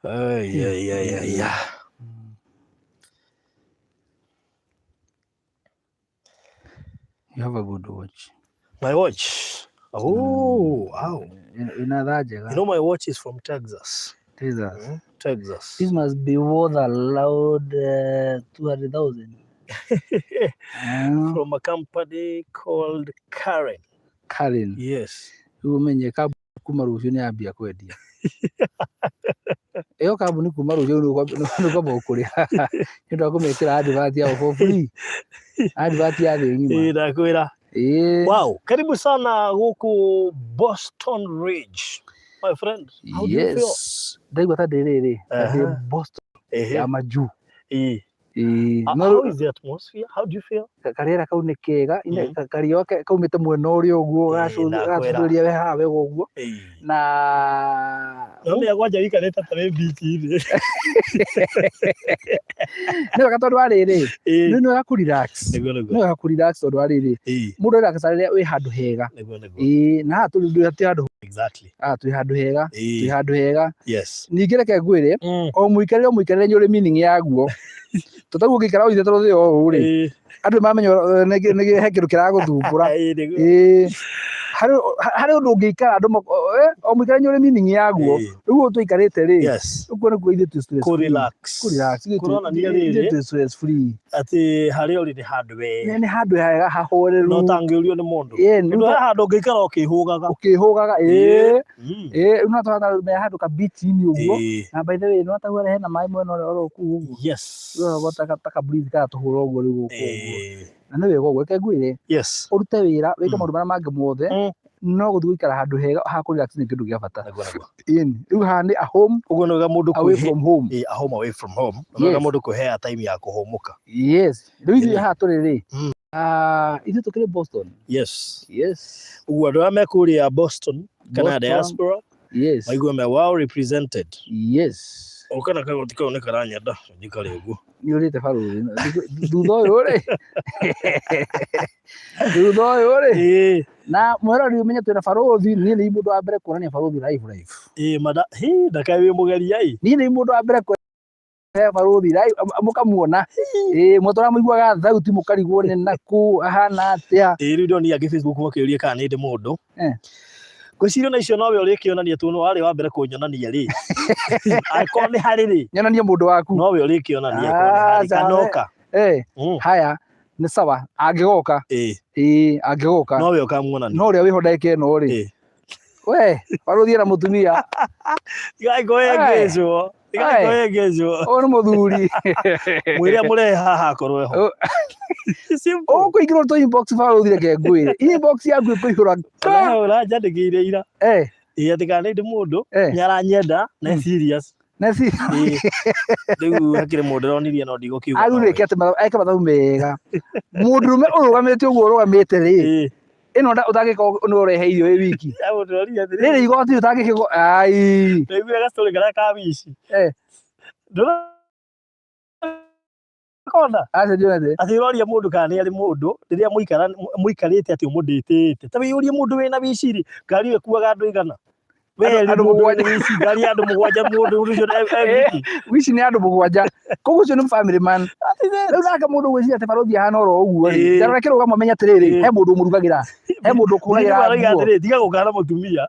Yeah. You have a good watch. My watch. Oh, wow. You know my watch is from Texas. Texas. This must be worth a loud 200,000. From a company called Gari. Yes. Umenye kuma rucio ni ambia kwendia. Eyo kambuni kuma rucio ni kwamba ukuria. Ndio kumekira advert yao for free. Advert ya thĩ ng'ima. Ndakwira. Wow, karibu sana huku Boston Ridge. My friend, how do you feel? Ndaigua ta ndĩrĩrĩ, Boston ya majuu. How is the atmosphere? How do you feel? Kariera kau nĩ kega, kario kaumĩte mwena ũrĩa ũguo gacũthĩria we hawe ũguo. Na nĩ agwanja ikareta tare beach-inĩ. Nĩ wega tondũ wa rĩrĩ, nĩ wega ku relax. Nĩ wega ku relax tondũ wa rĩrĩ, mũndũ relax rĩrĩa wĩ handũ hega. Na haha tũrĩ handũ exactly. Tũrĩ handũ hega, tũrĩ handũ hega. Yes. Ningĩ reke ngwĩre, o mũikarĩre nĩ ũrĩ meaning yaguo. Tutaguo gĩikara o ithe tũrĩ o rĩ. Andũ mamenya nĩ he kĩndũ kĩragũthumbũra. Harĩ ũndũ ũngĩikara andũ o mũikarĩre nĩ ũrĩ meaning yaguo. Rĩu tũikarĩte rĩ. Ũguo nĩ kuga ithe stress free. Relax. Kuronania rĩrĩ stress free. Atĩ harĩ ũrĩ nĩ handũ wega. Nĩ handũ hega hahoreru. No tangĩũrio nĩ mũndũ. Nĩ handũ ũngĩikara ũkĩhũgaga. Rĩu no tũhana me handũ ka beach-inĩ ũguo. Na by the way no taguo hena maĩ mwena ũrĩa kũu ũguo. Yes. Taka breeze kana tũhũra ũguo rĩu ũguo. Na nĩ wega ũguo reke ngwĩre. Yes. Ũrute wĩra wĩke maũndũ marĩa mangĩ mothe. No gũthiĩ gũikara handũ hega ha kũ relax nĩ kĩndũ gĩa bata. Rĩu haha nĩ a home. Ũguo nĩ wega mũndũ away from home. A home away from home. Nĩ wega mũndũ kũhea time ya kũhũmũka. Yes. Rĩu ithuĩ haha tũrĩ rĩ. Ithuĩ tũkĩrĩ Boston. Yes. Ũguo andũ arĩa me kũrĩa Boston kana diaspora. Yes. Maigua me well represented. Yes. Kana kagoti kau nĩ karanyenda njikare ũguo. Nĩ ũrĩte barũthi. Thutha ũyũ rĩ. Thutha ũyũ rĩ. Na mwerori ũmenye twĩna barũthi, niĩ nĩ mũndũ wa mbere kuonania barũthi live. Ndakae wĩ mũgeria ĩ. Niĩ nĩ mũndũ wa mbere kuonania barũthi live mũkamuona. Mũtũra mũiguaga thauti mũkarigwo nĩ nakũ ahana atĩa. Rĩu ndĩronia angĩ Facebook makĩũria kana nĩ ndĩ mũndũ. Ngwĩciria na icio nowe ũrĩkĩonania tu no warĩ wa mbere kũnyonania rĩ. Akorwo nĩ harĩ rĩ. Nyonania mũndũ waku. Nowe ũrĩkĩonania akorwo nĩ harĩ kanoka. Haya nĩ sawa angĩgoka. Angĩgoka. Nowe ũkamuonania. No ũrĩa wĩho ndagĩka ĩno rĩ. We barũthi na mũtumia. Igagĩkwo O nĩ mũthuri. Mwĩrĩa mũrehe haha akorwo eho. Ũkũingĩrwo tũ inbox barũthi reke ngwĩre. Inbox yaku ĩkũihũra. Ũranjandĩkĩire ira. Atĩ kana nĩ ndĩ mũndũ nĩ aranyenda na serious. Rĩu hakĩrĩ mũndũ ũronirie no ndigũkiuga. Arurĩke atĩ eke mathabu mega. Mũndũrũme ũrũgamĩte ũguo ũrũgamĩte rĩ. Ĩno ũtangĩkorwo nĩ ũrehe irio wĩ wiki. Rĩrĩ igoti ũtangĩkĩgo ai. Nĩguo gastori karĩa ka wici. Atĩ ũroria mũndũ kana nĩ arĩ mũndũ rĩrĩa mũikarĩte atĩ ũmũndĩtĩte. Ta wĩyũrie mũndũ wĩna wici rĩ, ngari ĩkuaga andũ igana. Andũ mũgwanja wici ngari andũ mũgwanja mũndũ ũcio wiki. Wici nĩ andũ mũgwanja. Koguo ũcio nĩ family man. Rĩu nake mũndũ gwĩciria atĩ barũthi ahana oro ũguo rĩ. Ndarora kĩrũgamo amenya atĩrĩrĩ, he mũndũ ũmũrugagĩra. He mũndũ ũkũragĩra nguo. Tiga gũkana na mũtumia.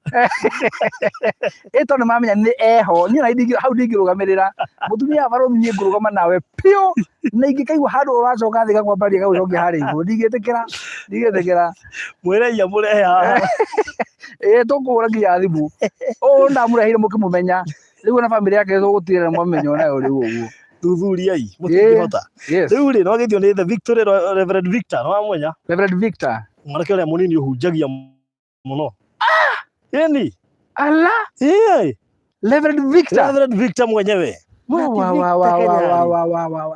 Tondũ mamenya nĩ eho. Niĩ na hau ndingĩrũgamĩrĩra. Mũtumia barũthi niĩ ngũrũgama nawe piũ. Na ingĩkaigua handũ ũracoka thĩ gagwambaria gagũcokia harĩa igũrũ. Ndingĩtĩkĩra. Mwĩreia mũrehe haha. Tũkũhũra nginya thimũ. Ndamũrehire mũkĩmũmenya. Rĩu na family yake tũgũtigĩrĩra mwamenya nayo rĩu ũguo. Thuthuriai mũtingĩhota. Rĩu rĩ no gĩthio nĩ the Victor Reverend Victor no amwenya. Reverend Victor. Mwanake ũrĩa mũnini ũhunjagia mũno. Ĩni. Ala. Reverend Victor mwenyewe.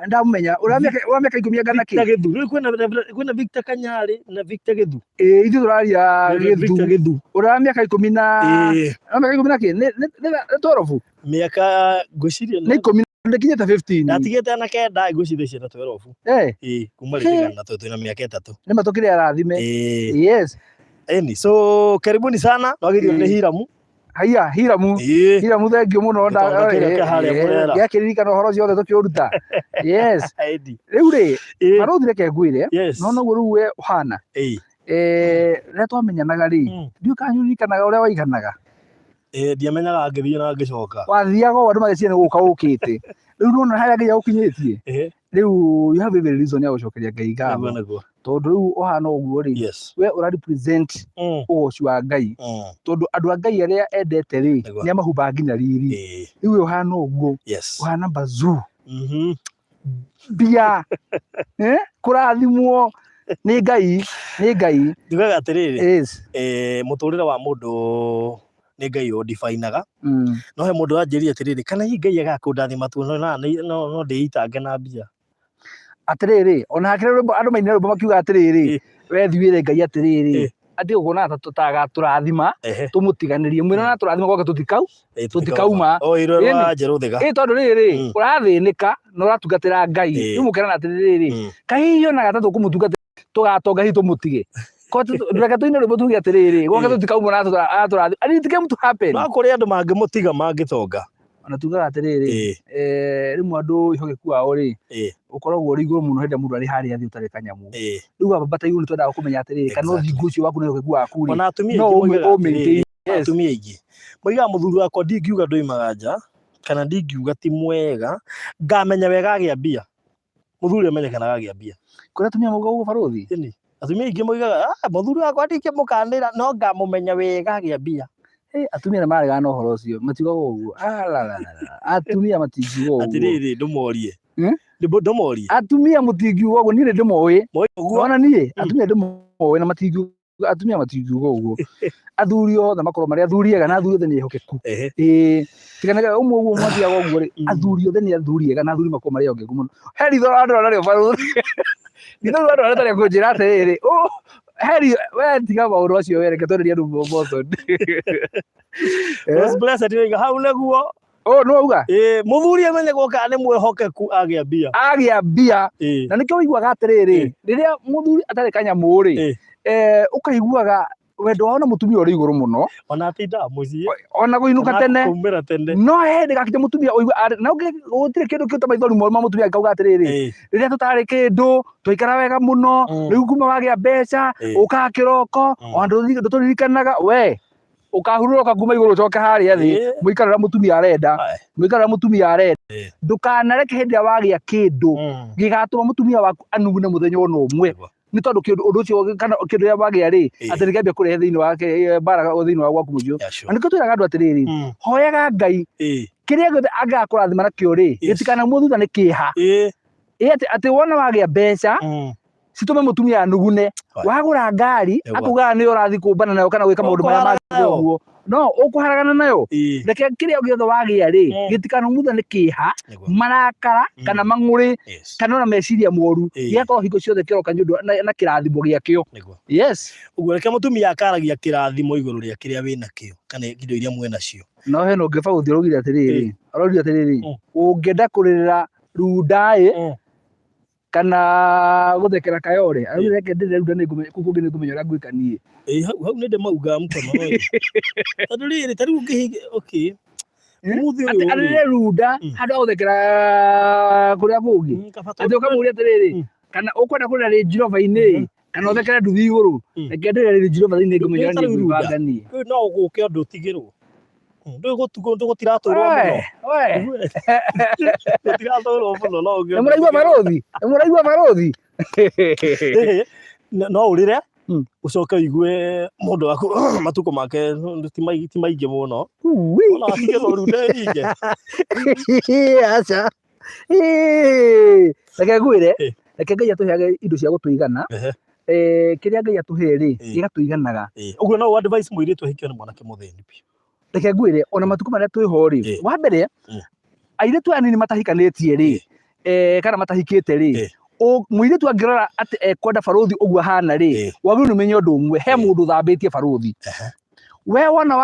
Ndamumenya ura miaka 10 ngana ki Githu kwina Victor Kanyari na Victor Githu ithu turaria Githu ura miaka 10 na miaka 10 na ki ni 12 miaka ngwiciria ni 10 ndikinyete 15 natigete na kenda ngwiciria na 12 kuma rĩrĩa na twina miaka 3 ni matukire arathime yes so karibuni sana no githio ni Hiramu haya hiramu thengio muno ngäkiririkana å horo ũcio wothe tå kä å ruta rä u rä barothi reke ngwire no noguo rä u we å hana rä rä a twamenyanaga rä ndiå kanyuririkanaga å rä a waiganaga ndiamenyaga ngĩthiĩ na ngĩcoka wathiaga o andũ magĩciria nĩ gũka ũkĩte rĩu nona harĩa Ngai agũkinyĩtie rĩu you have every reason ya gũcokeria Ngai ngatho tondũ rĩu ũhana ũguo rĩ we ũra represent ũgoci wa Ngai tondũ andũ a Ngai arĩa endete rĩ nĩ amahumbaga nginya riri rĩu we ũhana ũguo ũhana bazuu mbia kũrathimwo nĩ Ngai njugaga atĩrĩrĩ mũtũrĩre wa mũndũ nĩ Ngai ũndibainaga no he mũndũ anjĩria atĩrĩrĩ kana hihi Ngai agakũndathima tu no ndĩitange na mbia atĩrĩrĩ ona hakĩrĩ andũ mainire rwĩmbo makiuga atĩrĩrĩ we thuĩre Ngai atĩrĩrĩ atĩ ũkuona ta agatũrathima tũmũtiganĩrie mwĩra na tũrathima gwake tũtikauma tondũ rĩrĩ ũrathĩnĩka na ũratungatĩra Ngai rĩu mũkerana atĩrĩrĩ kahihi ona gatatũ kũmũtungatĩra tũgatonga hihi tũmũtige reke tũine rwĩmbo tuge atĩrĩrĩ gwake tũtikauma na tũrathima and it came to happen no kũrĩ andũ mangĩmũtiga mangĩtonga ona tugaga atĩrĩrĩ rĩmwe andũ ihogeku wao rĩ ũkoragwo ũrĩ igũrũ mũno hĩndĩ mũndũ arĩ harĩa thĩ ũtarĩ kanyamũ rĩu aba batairwo nĩ twendaga kũmenya atĩrĩrĩ kana ũthingu ũcio waku na ihogeku waku rĩ ona atumia aingĩ moigaga mũthuri wakwa ndingiuga ndoimaga nja kana ndingiuga ti mwega ngamenya wega agĩa mbia mũthuri amenyekanaga agĩa mbia kũrĩ atumia mauga ũguo barothi atumia aingĩ moigaga mũthuri wakwa ndingĩmũkanĩra no ngamũmenya wega agĩa mbia atumia nĩ maregana na ũhoro ũcio matiugaga ũguo atumia matingiuga ũguo atĩrĩrĩ ndũmorie atumia mũtingiuga ũguo niĩ nĩ ndĩmoĩ ona niĩ atumia ndĩmoĩ na atumia matingiuga ũguo athuri othe makorwo marĩ athuri ega na athuri othe nĩ ehokeku tikanaga ũmwe ũguo mwathiaga ũguo rĩ athuri othe nĩ athuri ega na athuri makorwo marĩ ehokeku mũno he ritho andũ narĩo barothi ritho andũ arĩa tarĩ kũnjĩra atĩrĩrĩ heri we tiga maũndũ acio wereke twenderia andũ mboco blessed nĩoiga hau nĩguo no auga mũthuri amenyagwo kana nĩ mwĩhokeku agĩa mbia na nĩkĩo ũiguaga atĩrĩrĩ rĩrĩa mũthuri atarĩ kanyamũ rĩ ũkaiguaga wendo wao na mũtumia ũrĩ igũrũ mũno ona atindaga mũciĩ ona gũinũka tene no hĩndĩ gakĩte mũtumia na gũtirĩ kĩndũ kĩũta maithori moru ma mũtumia akauga atĩrĩrĩ rĩrĩa tũtarĩ kĩndũ twaikara wega mũno rĩu kuma wagĩa mbeca ũkaga kĩroko ona ndũtũririkanaga we ũkahurũka kuma igũrũ ũcoke harĩa thĩ mũikarĩra mũtumia arenda ndũkanareke hĩndĩ ĩrĩa wagĩa kĩndũ gĩgatũma mũtumia waku anugune mũthenya ona ũmwe nĩ tondũ ũndũ ũcio kana kĩndũ kĩrĩa wagĩa rĩ atĩ nĩkĩambia kũrehe thĩinĩ wake mbara thĩinĩ wa gwaku mũciĩ na nĩkĩo twĩraga andũ atĩrĩrĩ hoyaga Ngai kĩrĩa gĩothe angĩgakũrathima nakĩo rĩ gĩtikanaumwo thutha nĩ kĩeha atĩ wona wagĩa mbeca citũme mũtumia anugune wagũra ngari akugaga nĩyo ũrathiĩ kũmbana nayo kana gwĩka maũndũ marĩa mangĩ ũguo no ũkũharagana nayo reke kĩrĩa gĩothe wagĩa rĩ gĩtikanaumwo thutha nĩ kĩeha marakara kana mang'ũrĩ kana ona meciria moru gĩakorwo hingo ciothe kĩroka nĩ ũndũ na kĩrathimo gĩakĩo ũguo reke mũtumia akaragia kĩrathimo igũrũ rĩa kĩrĩa wĩnakĩo kana indo iria mwĩnacio no hena ũngĩ baũthi araugire atĩrĩrĩ ũngĩenda kũrĩrĩra runda kana gũthekera kayore araugire reke ndĩrĩre runda kũu kũngĩ nĩngũmenya ũrĩa ngwĩka niĩ hau nĩ ndĩmauga mũkono tondũ rĩrĩ ta rĩu ũngĩhinga atĩ arĩre runda handũ agũthekera kũrĩa kũngĩ atĩ ũkamũria atĩrĩrĩ kana ũkwenda kũrĩra Range Rover-inĩ kana ũthekere nduthi igũrũ reke ndĩrĩre Range Rover thĩinĩ ngũmenya ũrĩa niĩ ngwĩbanga niĩ no ũgũke ũndũ ũtigĩrwo gũtiratũrwo mũno no mũraigua barothi no ũrĩre ucoke uigue mũndũ waku matukũ make ti maingĩ mũno ona atigĩrwo runda nyingĩ aca reke ngwĩre reke Ngai atũheage indo cia gũtũigana kĩrĩa Ngai atũhe rĩ gĩgatũiganaga ũguo no advice mũirĩtu ahikio nĩ mwanake mũthĩni biũ reke ngwĩre ona matukũ marĩa twĩho rĩ wa mbere airĩtu anini matahikanĩtie rĩ kana matahikĩte rĩ mũirĩtu angĩrora atĩ ekwenda barothi ũguo ahana rĩ wagĩrĩirwo nĩ ũmenye ũndũ ũmwe he mũndũ ũthambĩtie barothi we wona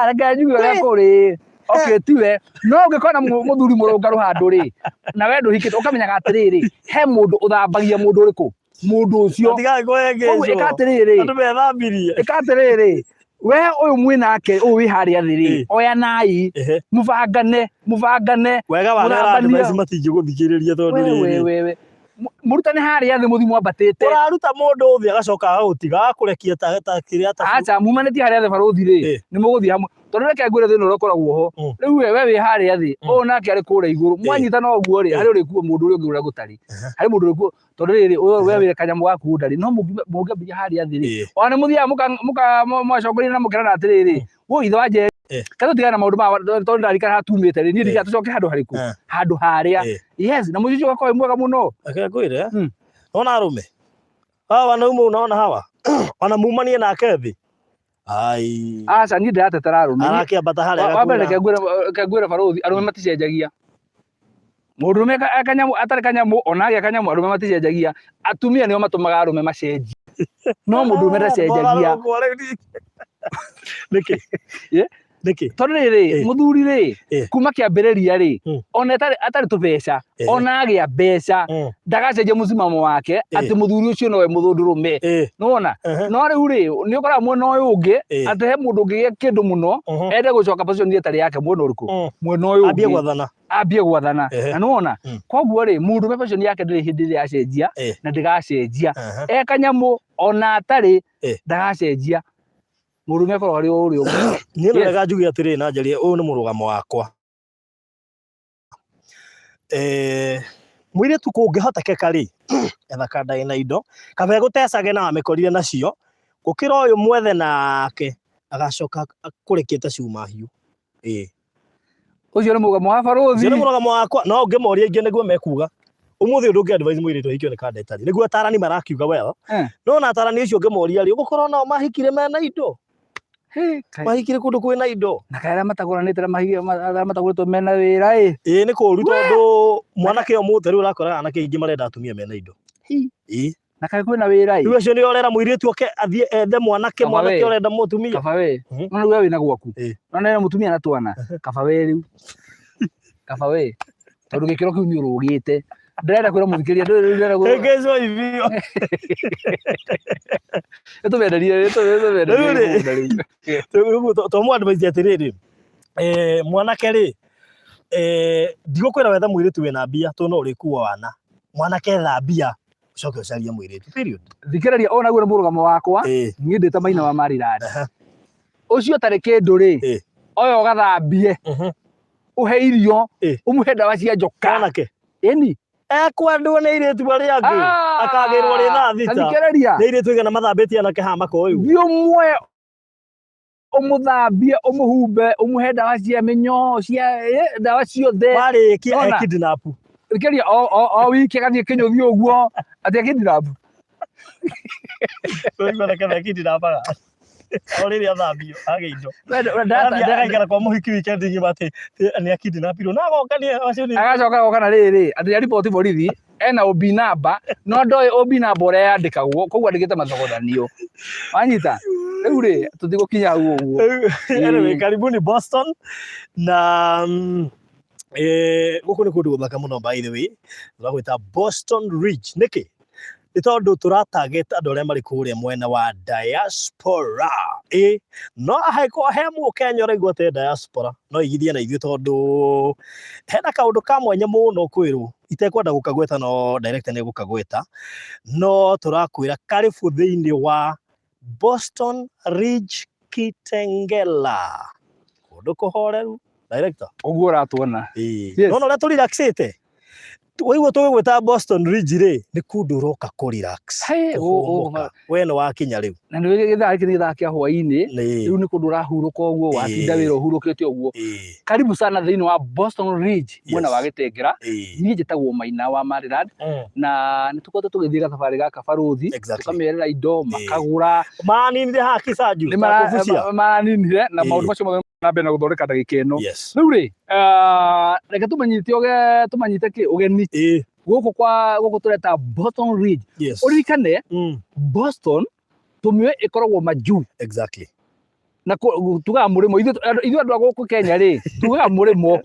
reke njuge ũrĩa kũrĩ okay tiwe no ũngĩkona mũthuri mũrũngarũ handũ rĩ na we ndũhikĩte ũkamenyaga atĩrĩrĩ he mũndũ ũthambagia mũndũ ũrĩkũ mundu ucio atigae koguo kwengeco ikatiriri andu methambirie ikatiriri we uyu mwinake uyu wi haria thiri oya nai muvangane wega wagera andu maici matingiguthikiriria tondu we murutane haria thi muthi mwambatite uraruta mundu uthi agacoka agutiga akurekia ta kiria ta acha mumanetie haria thi baruthi ri ni muguthi hamwe tondu reke ngwire thina uria ukoragwo ho riu we wi haria thi uyu nake ari kuria iguru mwanyitana oguo ri hari uri kuo mundu uria ungi uria gutari hari mundu uri kuo tondu riri uyu we wi kanyamu gaku ndari no mungiambia haria thi ri ona muthia muka mwacokeria na mukirana atiriri wo ithe wanje kato tigana maundu ma tondu ndarikana hatumite ri ni ndiga tucoke handu hariku handu haria yes na mucicio gakoi mwega muno akakwire ona arume hawa na umu unaona hawa wanamumania nake thi ai aca ni ndiratetera arume arakiambata haria wambere kengwira baruthi arume maticenjagia murume akanyamu atari kanyamu onage akanyamu arume maticenjagia atumia nio matumaga arume macenji no mundume ndacenjagia niki niki tondu riri muthuri ri kuma kiambiriria ri ona atari tubeca ona agia beca ndagacenjia musimamo wake ati muthuri ucio nowe muthundurume nona no riu ri ni ukora mwena uyu ungi ati he mundu ungi kindu muno ende gucoka position itari yake mwena uriku mwena uyu ambie gwathana na nona koguo ri mundu me position yake ndiri hindi ria acenjia na ndigacenjia kanyamu ona atari ndagacenjia murume korwo ari uri umwe ni wega njugi atiri na njarie uyu ni murugamo wakwa mwire tu kungihoteka ri etha kada ina indo kabe gutecage na amikorire nacio gukira uyu mwethe nake agacoka kurikiete cuma hiu ucio ni murugamo wa baruthi ni murugamo wakwa no ngimuria ingi niguo mekuga umuthi undu ngi advise mwire tu hikio ni kada itari niguo atarani marakiuga wega no na atarani ucio ngimuria ri ugukorwo nao mahikire mena indo mahikire kundu kwina indo na kaira mataguranite na mataguritwo mena wira ni kuru tondu mwanake umuthi riu urakora anake ingi marenda atumia mena indo na kai kwina wira riu ucio ni orera muiritu oke athie ethe mwanake orenda mutumia kaba we no we wina gwaku no nene mutumia na twana kaba we riu kaba we tondu gikiro kiu ni urugite ndĩrenda kwĩra mũthikĩria ndĩrenda kwĩra ngezo ivio nĩtũmenderie tomu advice atiriri mwanake ri ndigũkwĩra wethe mũirĩtu wĩna mbia tondũ no ũrĩkuua wana mwanake etha mbia ucoke ũcarie mũirĩtu period thikĩrĩria ona guo nĩ mũrũgamo wakwa niĩ ndĩta Maina wa Marirani ũcio tarĩ kĩndũ ri oyo ũgathambie ũhe irio ũmũhe ndawa cia njoka mwanake ĩni ekwendwo nĩ airĩtu arĩa angĩ akagĩrwo rĩ thaa thita nĩ airĩtu igana mathambĩtie anake haha makoyu thiĩ ũmuoe ũmũthambie ũmũhumbe ũmũhe ndawa cia mĩnyoo cia ndawa ciothe warĩkia kidnap thikĩrĩria o wiki agathiĩ kĩnyũthi ũguo atĩ kidnap kidnapaga o rĩrĩa athambio age indo ndagaikara kwa mũhiki weekend ngima atĩ nĩ akidnapirwo na agoka agacoka agoka na rĩrĩ atĩ aripoti borithi ena OB number no ndoĩ OB number ũrĩa yandĩkagwo koguo andĩkĩte macogothanio wanyita rĩu rĩ tũtigũkinya hau ũguo anyway karibuni Boston na gũkũ nĩ kũndũ gũthaka mũno by the way tũragwĩta Boston Ridge nĩkĩ nĩ tondũ tũratarget andũ arĩa marĩ kũrĩa mwena wa diaspora no hangĩkorwo he mũkenya ũraigua te diaspora no igithie na ithuĩ tondũ hena kaũndũ ka mwanya mũno kwĩrwo itekwenda gũkagweta no director nĩ gũkagweta no tũrakwĩra karibu thĩinĩ wa Boston Ridge Kitengela kũndũ kũhoreru director ũguo ũratuona no ũrĩa tũrelaxĩte wewe tũgwĩta Boston Ridge ri nĩ kũndũ ũroka kũ relax we nĩ wakinya rĩu na nĩ gĩthaa gĩkĩ nĩ gĩthaa kĩa hwaĩ-inĩ rĩu nĩ kũndũ ũrahurũka ũguo watinda wĩra ũhurũkĩte ũguo karibu sana thĩinĩ wa Boston Ridge mwena wa Gĩtengera niĩ njĩtagwo Maina wa Marirani na nĩ tũkoretwo tũgĩthiĩ gathabarĩ gaka baruthi tũkamerera indo makagũra maninire haha Kicanju maninire na maũndũ macio mothe na mbere na gũthondeka ndagĩka ĩno rĩu rĩ reke tũmanyite kĩ ũgeni gũkũ tũreta Boston Ridge ũririkane Boston tũmĩoĩ ĩkoragwo majuu exactly na tugaga murimo ithu andu aguku Kenya ri tugaga murimo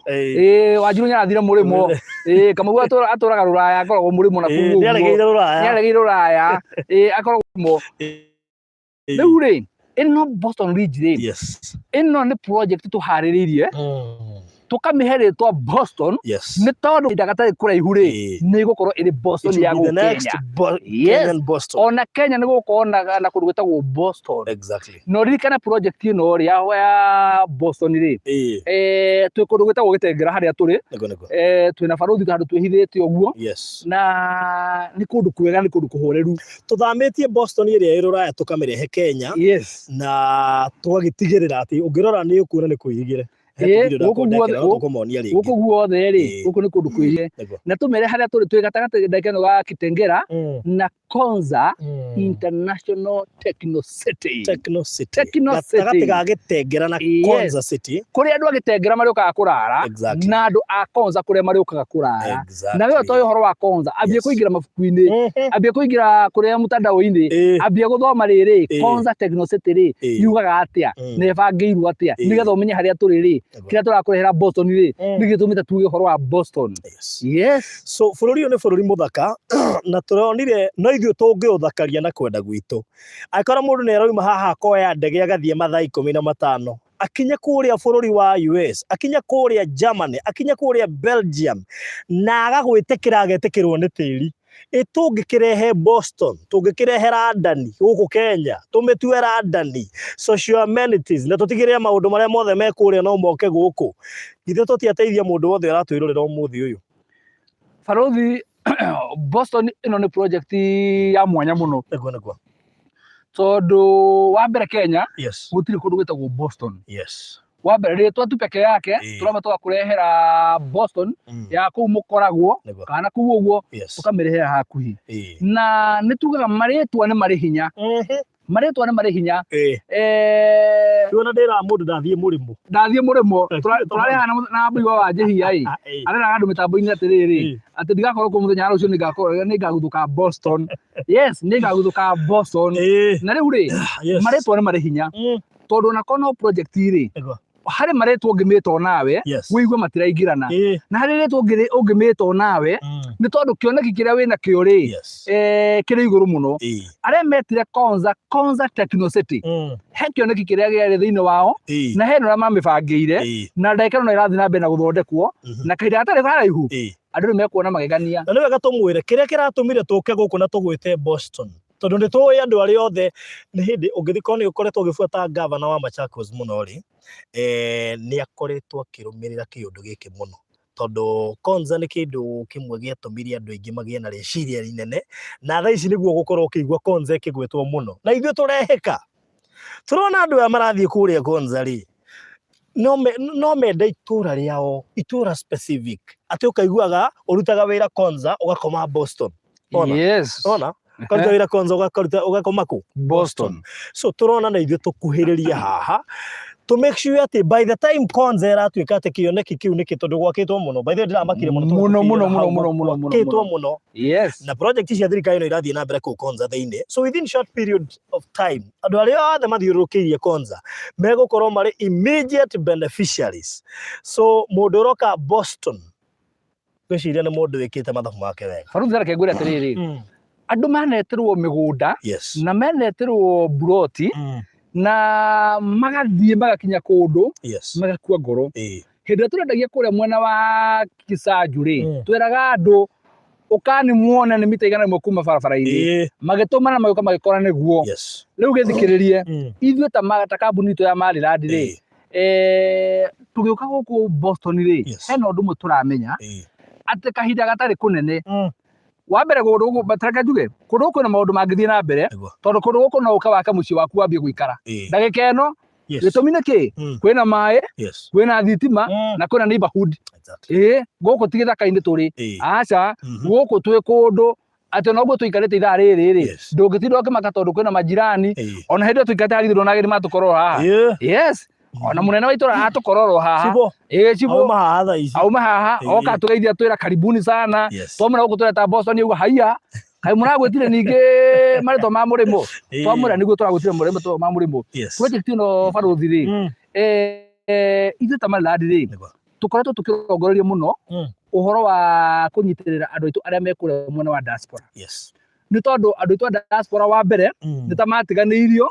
Wanjiru nyarathire murimo Kamau aturaga Ruraya akoragwo murimo na kuguo niaregeire Ruraya akoragwo murimo riu ri ino Boston Ridge ri ino ni project tuhaririirie tukamihe ritwa Boston ni tondu ndagatari kuraihu ri ni gukorwo iri Boston ya Kenya ona Kenya ni gukorwo na kundu gwitagwo Boston no ririkana project ino ri ya Boston ri twi kundu gwitagwo Gitengera haria turi twina baruthi handu twihithite uguo na ni kundu kwega ni kundu kuhoreru tuthamitie Boston iria iri Ruraya tukamirehe Kenya na tugagitigirira ati ungirora ni ukuona ni kuigire guku guothe ri guku ni kundu kwige na tumere haria turi twi gatagati ndakeno ga Kitengera na Konza International Techno City gatagati ga Gitengera na Konza City kuri andu a Gitengera mari ukaga kurara na andu a Konza kuri mari ukaga kurara na we toyo horo wa Konza ambie kuingira mafuku-ini ambie kuingira kuri mutandao-ini ambie guthoma riri Konza Techno City ri yugaga atia ne bangirwo atia nigetha umenye haria turi ri kira turakurehera Boston ri nigitumite tuge horo wa Boston so bururi uyu ni bururi muthaka na turonire no ithuĩ tũngĩũthakaria na kwenda gwitũ akora mũndũ nĩ arauma haha akoya ndege agathiĩ mathaa 15 akinya kũrĩa bũrũri wa US akinya kũrĩa Germany akinya kũrĩa Belgium na agagwĩtĩkĩra agetĩkĩrwo nĩ tĩri tũngĩkĩrehe Boston tũngĩkĩrehe London gũkũ Kenya tũmĩtue London social amenities na tũtigĩrĩre maũndũ marĩa mothe mekũrĩa no moke gũkũ ithuĩ tũtiateithia mũndũ wothe aratwĩrorera ũmũthĩ ũyũ baruthi Boston ino ni project ya mwanya muno tondu wa mbere Kenya gutiri kundu gwitagwo Boston wa mbere ritwa tu peke yake turama kurehera Boston ya kuu mukoragwo kana kuu uguo tukamirehera hakuhi na nitugaga maritwa ni mari hinya maritwa ni mari hinya tuona ndira mundu ndathie murimo turareha na mbigo wa njehia arera andu mitambo-ini atiriri ati ndigakorwo ku muthenya rucio ni ngaguthuka Boston ni ngaguthuka Boston na riu ri maritwa ni mari hinya tondu na kono project ri hari maretwo ngimito nawe wiigwe matiraingirana na hari retwo ngimito nawe ni tondu kioneki kiria wina kio ri kiri iguru muno aria metire Konza Techno City he kioneki kiria giari thiini wao na he nora mamibangire na ndakeno na irathi na mbere na guthondekwo na kaida atari karaihu andu ni mekuona magegania na ni wega tumwire kiria kiratumire tuke guku na tugwite Boston tondu ni tuwi andu ari othe ni hindi ungithiko ni ukoretwo ugifuata governor wa Machakos muno ri ni akoretwo akirumirira kiundu giki muno tondu Konza ni kindu kimwe giatumirie andu aingi magie na riciria rinene na thaa ici niguo gukorwo ukigwa Konza ikigwetwo muno na ithuĩ tureheka turona andu aya marathie kuria Konza ri no menda itura riao itura specific ati ukaiguaga urutaga wira Konza ugakoma Boston ona Konza wira Konza ugakoma ku Boston so turona na ithuĩ tukuhĩrĩria haha to make sure ati by the time Konza iratuika ati kioneki kiu niki tondu gwakitwo muno by the way ndiramakire muno kitwo muno na project cia thirikari ino irathie na mbere ku Konza thiini so within short period of time andu aria othe mathiurukirie Konza megukorwo mari immediate beneficiaries so mundu uroka Boston gwiciria ni mundu wikite mathabu make wega baruthi reke ngwire atiriri andu manetirwo migunda na manetirwo buroti na magathie magakinya kundu magakua ngoro hindi turendagia kuria mwena wa Kisanju ri tweraga andu ukani muona ni mita igana imwe kuma barabara-ini magitumana maguka magikora niguo riu githikiririe ithuĩ ta kambuni itu ya Maryland ri tugiuka guku Boston ri hena undu mwe turamenya ati kahinda gatari kunene wa mbere gundu bataraka njuge kundu kwina maundu mangithie na mbere tondu kundu guku no uka waka mucii waku wambie guikara ndagika ino gitumi niki kwina mai kwina thitima na kwina neighborhood guku ti githaka-ini turi aca guku twi kundu ati noguo tuikarite ithaa riri ri ndungitinda ukimaka tondu kwina majirani ona hindi tuikarite harithirwo na ageni matukorwo haha ona munene wa itura atukororo haha cibo auma haha oka tugeithia twira karibuni sana twamana guku tweta Boston yuga haiya kai muragwetire ningi marito ma murimo twamura niguo turagwetire murimo to ma murimo project ino baruthi ri ithu ta maladi ri tukoretwo tukirongoreria muno uhoro wa kunyitirira andu aitu aria mekure mwena wa diaspora ni tondu andu aitu a diaspora wa mbere ni ta matiganiirio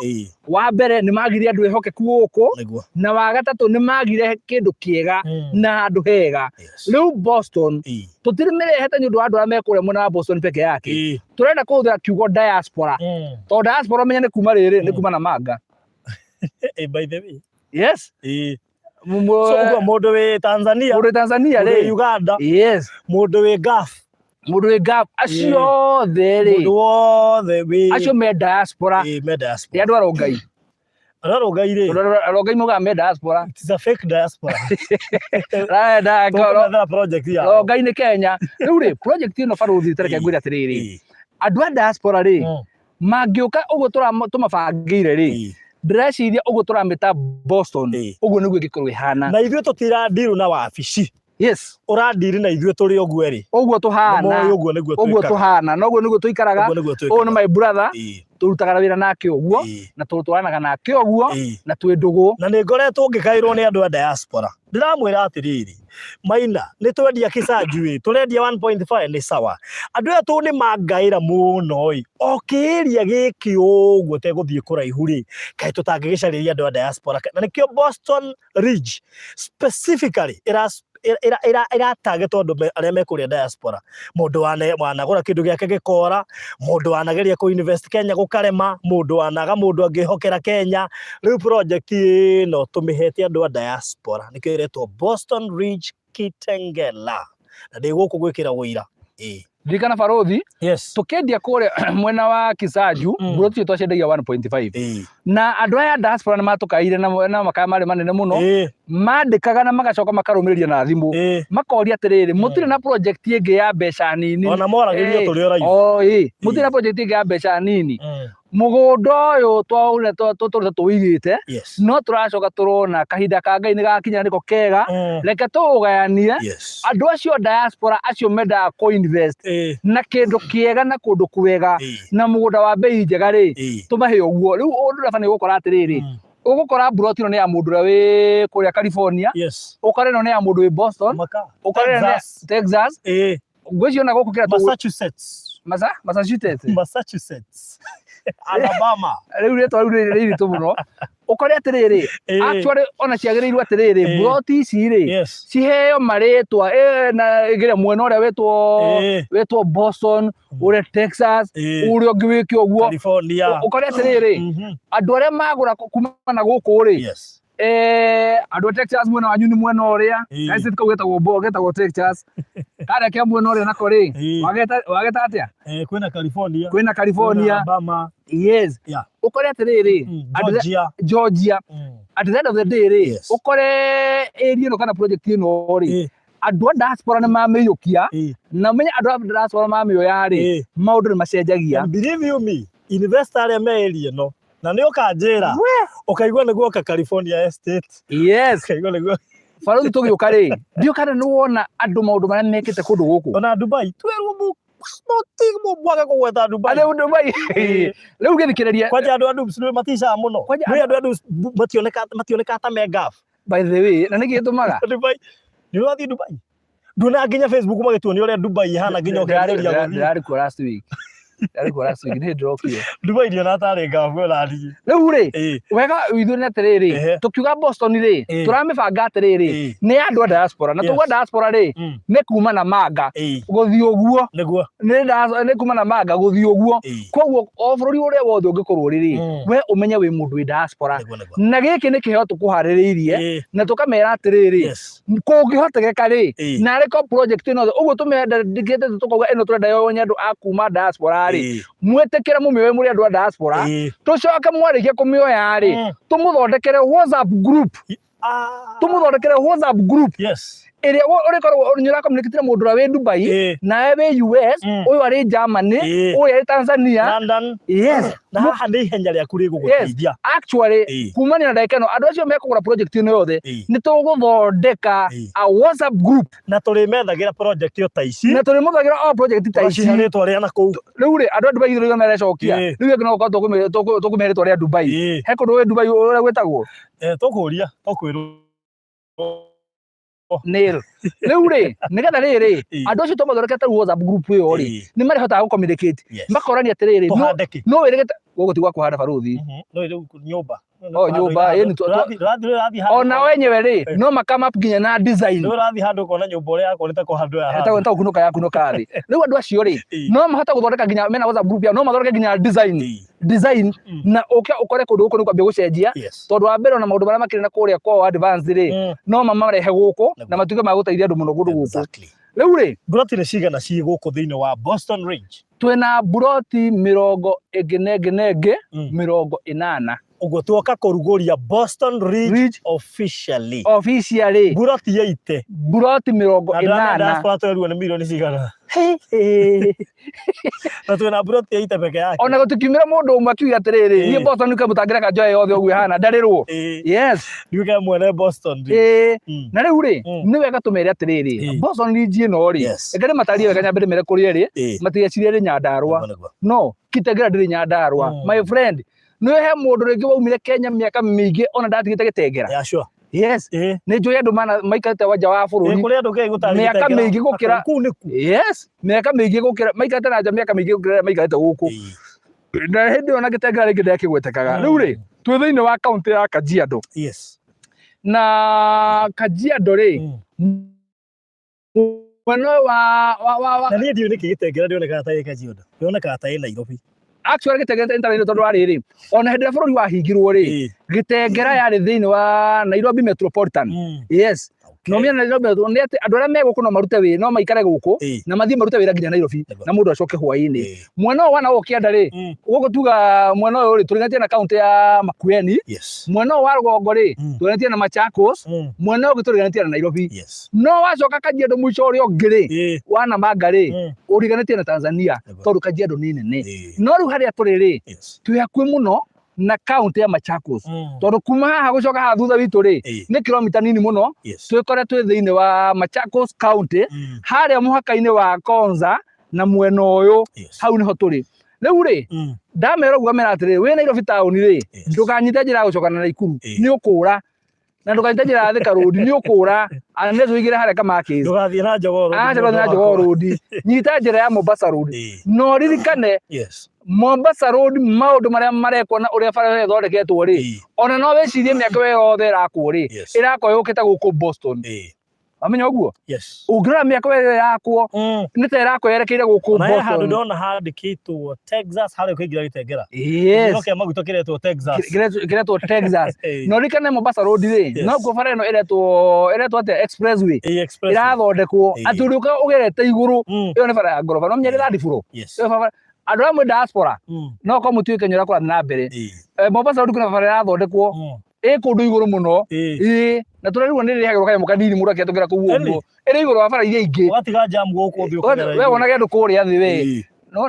wa mbere ni magire andu ehokeku guku na wa gatatu ni magire kindu kiega na andu hega riu Boston tutirimirehete ni undu andu aria mekure mwena wa Boston peke yake turenda kuhuthira kiugo diaspora to diaspora menya ni kuma riri ni kuma na manga by the way yes so mundu wi Tanzania ri Uganda mundu wi Gaf acio theri mundu wothe wi acio me diaspora ya andu arongai ri arongai muga me diaspora it's a fake diaspora project ya arongai ni Kenya riu ri project ino baruthi tareke ngwira atiriri andu a diaspora ri mangiuka uguo tumabangire ri ndĩreciria ũguo tũramĩta Boston ũguo nĩguo ĩngĩkorwo ĩhana na ithuĩ tũtirandiru na wabici ũrandiri na ithuĩ tũrĩ ũguo eri ũguo tũhana na ũguo nĩguo tũikaraga ũguo nĩ my brother turutaga wĩra nake ũguo na tũtwaranaga nake ũguo na twĩ ndũgũ na nĩ ngoretwo ngĩkaĩrwo nĩ andũ a diaspora ndiramwĩra atĩrĩrĩ Maina nĩ twendia kĩcanju tũrendia 1.5 nĩ sawa andũ aya tũ nĩ mangaĩra mũno okĩria gĩkĩ ũguo tegũthiĩ kũraihu rĩ kaĩ tũtangĩgĩcarĩria andũ a diaspora na nĩkĩo Boston Ridge specifically iratage tondu aria mekuria diaspora mundu wanagura kindu giake gikora mundu wanageria ku invest Kenya gukarema mundu wanaga mundu angihokera Kenya riu project ino tumihete andu a diaspora nikio iretwo Boston Ridge Kitengela na ndi guku gwikira wira Ndikana baruthi tukendia kure mwena wa Kisaju buruti twacendagia 1.5 na andu aya diaspora matukaire na makaya mari manene muno mandikaga na magacoka makarumiria na thimu makoria atiriri mutire na project ingi ya mbeca nini ona moragirio turi oraihu mutire na project ingi ya mbeca nini mugundo uyu tuwigite no turacoka turona kahinda ka Ngai ni gakinya niko kega reke tugayanie andu acio diaspora acio menda ko invest na kindu kiega na kundu kwega na mugunda wa bei njega ri tumahe uguo riu undu rafani gukora atiriri ugukora broti no ni ya mundu wi kuria California ukare no ni ya mundu wi Boston ukare no Texas ngwicio na guku kira Massachusetts Alabama riu ritu muno ukore atiriri actually ona ciagiriirwo atiriri broti ici ri ciheo maritwa na igire mwena uria wetwo Boston ure Texas uri ongi wiki uguo California ukore atiriri andu aria magura kuma na guku ri andu Texas mwena wanyu ni mwena uria kaisi getagwo Texas kare kia mwena uria nako ri wageta atia kwina California Alabama ukore atiriri Georgia at the end of the day ri ukore area no kana project ino ri andu a diaspora ni mamiyukia na menye andu a diaspora mamiyoya ri maundu ni macenjagia believe you me investor aria me area no na ni ukanjira ukaigwa niguo ka California estate ukaigwa niguo faruthi tugiuka ri ndio kana ni wona andu maundu maria mekite kundu guku ona Dubai twerwo no bwaga kugweta Dubai riu ngithikiriria kwanja andu nĩ matisha muno nĩ andu mationeka ta megaf by the way na niki tumaga Dubai ni wathi Dubai nduna nginya Facebook magituonia uria Dubai ihana nginya ukianĩria ndari ku last week ni ndrokio Dubai ndio natari ngafwe radi riu ri wega withu ni atiriri tukiuga Boston ri turamibanga atiriri ni andu a diaspora na tuga diaspora ri ni kuma na manga guthi uguo ni kuma na manga guthi uguo koguo o bururi uria wothe ungikorwo riri we umenye wi mundu wi diaspora na giki ni kiheo tukuhaririirie na tukamera atiriri kungihotegeka ri na reko project ino uguo tumenda dikete tukuga ino turenda yonya andu a kuma diaspora mwetekera mumioe muri andu a diaspora tucoka mwarikia kumioya ri tumuthondekere WhatsApp group ĩrĩa ũrĩkorwo nĩũra communicate na mũndũ ũrĩa wĩ Dubai nawe wĩ US ũyũ arĩ Germany ũyũ arĩ Tanzania London. Yes. Na haha nĩ ihenya rĩaku rĩgũgũteithia. Actually kumania na ndagĩka ĩno andũ acio mekũgũra project ĩno yothe nĩ tũgũthondeka a WhatsApp group na tũrĩmethagĩra project yo ta ici na tũrĩmũthagĩra project ta ici rĩtwa rĩa na kũu rĩu rĩ andũ a Dubai rĩu marecokia rĩu ĩngĩ no ũkorwo tũkũmĩhe rĩtwa rĩa Dubai he kũndũ wĩ Dubai ũrĩa gwĩtagwo tũkũria tũkwĩrwo Nail. Rĩu rĩ nĩgetha rĩrĩ andũ acio tũmathondekete WhatsApp group ĩyo rĩ nĩ marĩhotaga gũ communicate makorania atĩrĩrĩ no wĩrĩgĩte gũkũ ti gwa kũhanda baruthi no rĩu nyũmba nyũmba ona wenyewe rĩ no makama nginya na design nĩ ũrathiĩ handũ ũkona nyũmba ũrĩa yakonete kũhandwo ya handũ ta yakunũka thĩ rĩu andũ acio rĩ no mahota gũthondeka nginya mena WhatsApp group yao no mathondeke nginya design na ũkore kũndũ gũkũ nĩ kwambia gũcenjia tondũ wa mbere ona maũndũ marĩa makĩrĩ na kũrĩa kwao advance rĩ no mamarehe gũkũ na matuĩke ma gũteithia andũ mũno kũndũ gũkũ rĩu rĩ buroti nĩ cigana ciĩ gũkũ thĩinĩ wa Boston Range twĩna buroti 80 uguo tuoka kũrugũria Boston Ridge officially buroti 80 buroti 80 na twatwerwo nĩ milioni cigana na twĩna buroti 80 peke yake ona gũtikiumĩra mũndũ ũmwe akiuga atĩrĩrĩ niĩ Boston nikamũtangĩra kanjoya yothe ũguo hana ndarĩrwo yes ndiuge mwene Boston na rĩu rĩ nĩ wega tũmere atĩrĩrĩ Boston Ridge ĩno rĩ ĩkĩrĩ matarie wega nyambe ndĩmere kũrĩa rĩ matigecirie rĩ Nyandarua no Kitengela ndĩrĩ Nyandarua my friend nĩ he mũndũ rĩngĩ waumire Kenya mĩaka mĩingĩ ona ndatigĩte Gĩtengera yes nĩ njũĩ andũ maikarĩte wanja wa bũrũri mĩaka mĩingĩ gũkĩra yes mĩaka mĩingĩ gũkĩra maikarĩte na nja mĩaka mĩingĩ gũkĩra maikarĩte gũkũ na hĩndĩ ĩyo na Gĩtengera rĩngĩ ndekĩgwetekaga rĩu rĩ twĩ thĩinĩ wa kaũntĩ ya Kajiado na Kajiado rĩ mwena wa na niĩ ndiũĩ nĩkĩ Gĩtengera ndĩonekaga ta ĩ Kajiado ndĩonekaga ta ĩ Nairobi actually Gĩtengera internet tondũ wa rĩrĩ ona hĩndĩ ĩrĩa bũrũri wahingirwo rĩ Gĩtengera yarĩ thĩinĩ wa Nairobi Metropolitan yes no mĩena Nairobi nĩ atĩ andũ arĩa megũkũ no marute wĩra no maikare gũkũ na mathiĩ marute wĩra nginya Nairobi na mũndũ acoke hwaĩ-inĩ mwena ũyũ wana ũkĩenda rĩ gũkũ tuga mwena ũyũ rĩ tũrĩganĩtie na kaũntĩ ya Makueni mwena ũyũ wa rũgongo rĩ tũrĩganĩtie na Machakos mwena ũngĩ tũrĩganĩtie na Nairobi no wacoka Kajiado mũico ũrĩa ũngĩ rĩ wa Namanga rĩ ũriganĩtie na Tanzania tondũ Kajiado nĩ nene no rĩu harĩa tũrĩ rĩ twĩ hakuhĩ mũno na kaunti ya Machakos tondũ kuma haha gũcoka haha thutha witũ rĩ nĩ kilomita nini mũno twĩkore twĩ thĩinĩ wa Machakos county harĩa mũhaka-inĩ wa Konza na mwena ũyũ hau nĩho tũrĩ rĩu rĩ ndamera ũguo mera atĩrĩ wĩ Nairobi town rĩ ndũkanyite njĩra ya gũcoka na Naikuru nĩ ũkũra na ndũkanyite njĩra ya Thika road nĩ ũkũra anene tũigire harĩa Kamakis ndũgathiĩ na Njogoo road nyita njĩra ya Mombasa road no ririkane Mombasa road maũndũ marĩa marekwo na ũrĩa bara ĩthondeketwo rĩ ona no wĩcirie mĩaka ĩyo yothe ĩrakwo rĩ ĩrakwo yũkĩte gũkũ Boston amenya ũguo ũngĩrora mĩaka ĩyo yakwo nĩ ta ĩrakwo yerekeire gũkũ Boston handũ ndona handĩkĩtwo Texas harĩa ũkĩingĩra Gĩtengera kĩa maguta kĩretwo Texas no rikane Mombasa road rĩ no kuo bara ĩno ĩretwo atĩa expressway ĩrathondekwo atĩ ũrĩũka ũgerete igũrũ ĩyo nĩ bara ya ngoroba no menya ĩrathibũrwo andũ amwe diaspora no ko mũtuĩke nyora kũrathiĩ na mbere Mombasa road kuna bara ĩrathondekwo kũndũ igũrũ mũno na tũrerigwo nĩ rĩhagĩrwo kanyamũ kanini mũndũ akĩhetũkĩra kũu ũguo ĩrĩ igũrũ wa bara iria ingĩ ũgatiga jam gũkũ ũthiĩ ũkagera we wonage andũ kũrĩa thĩ we no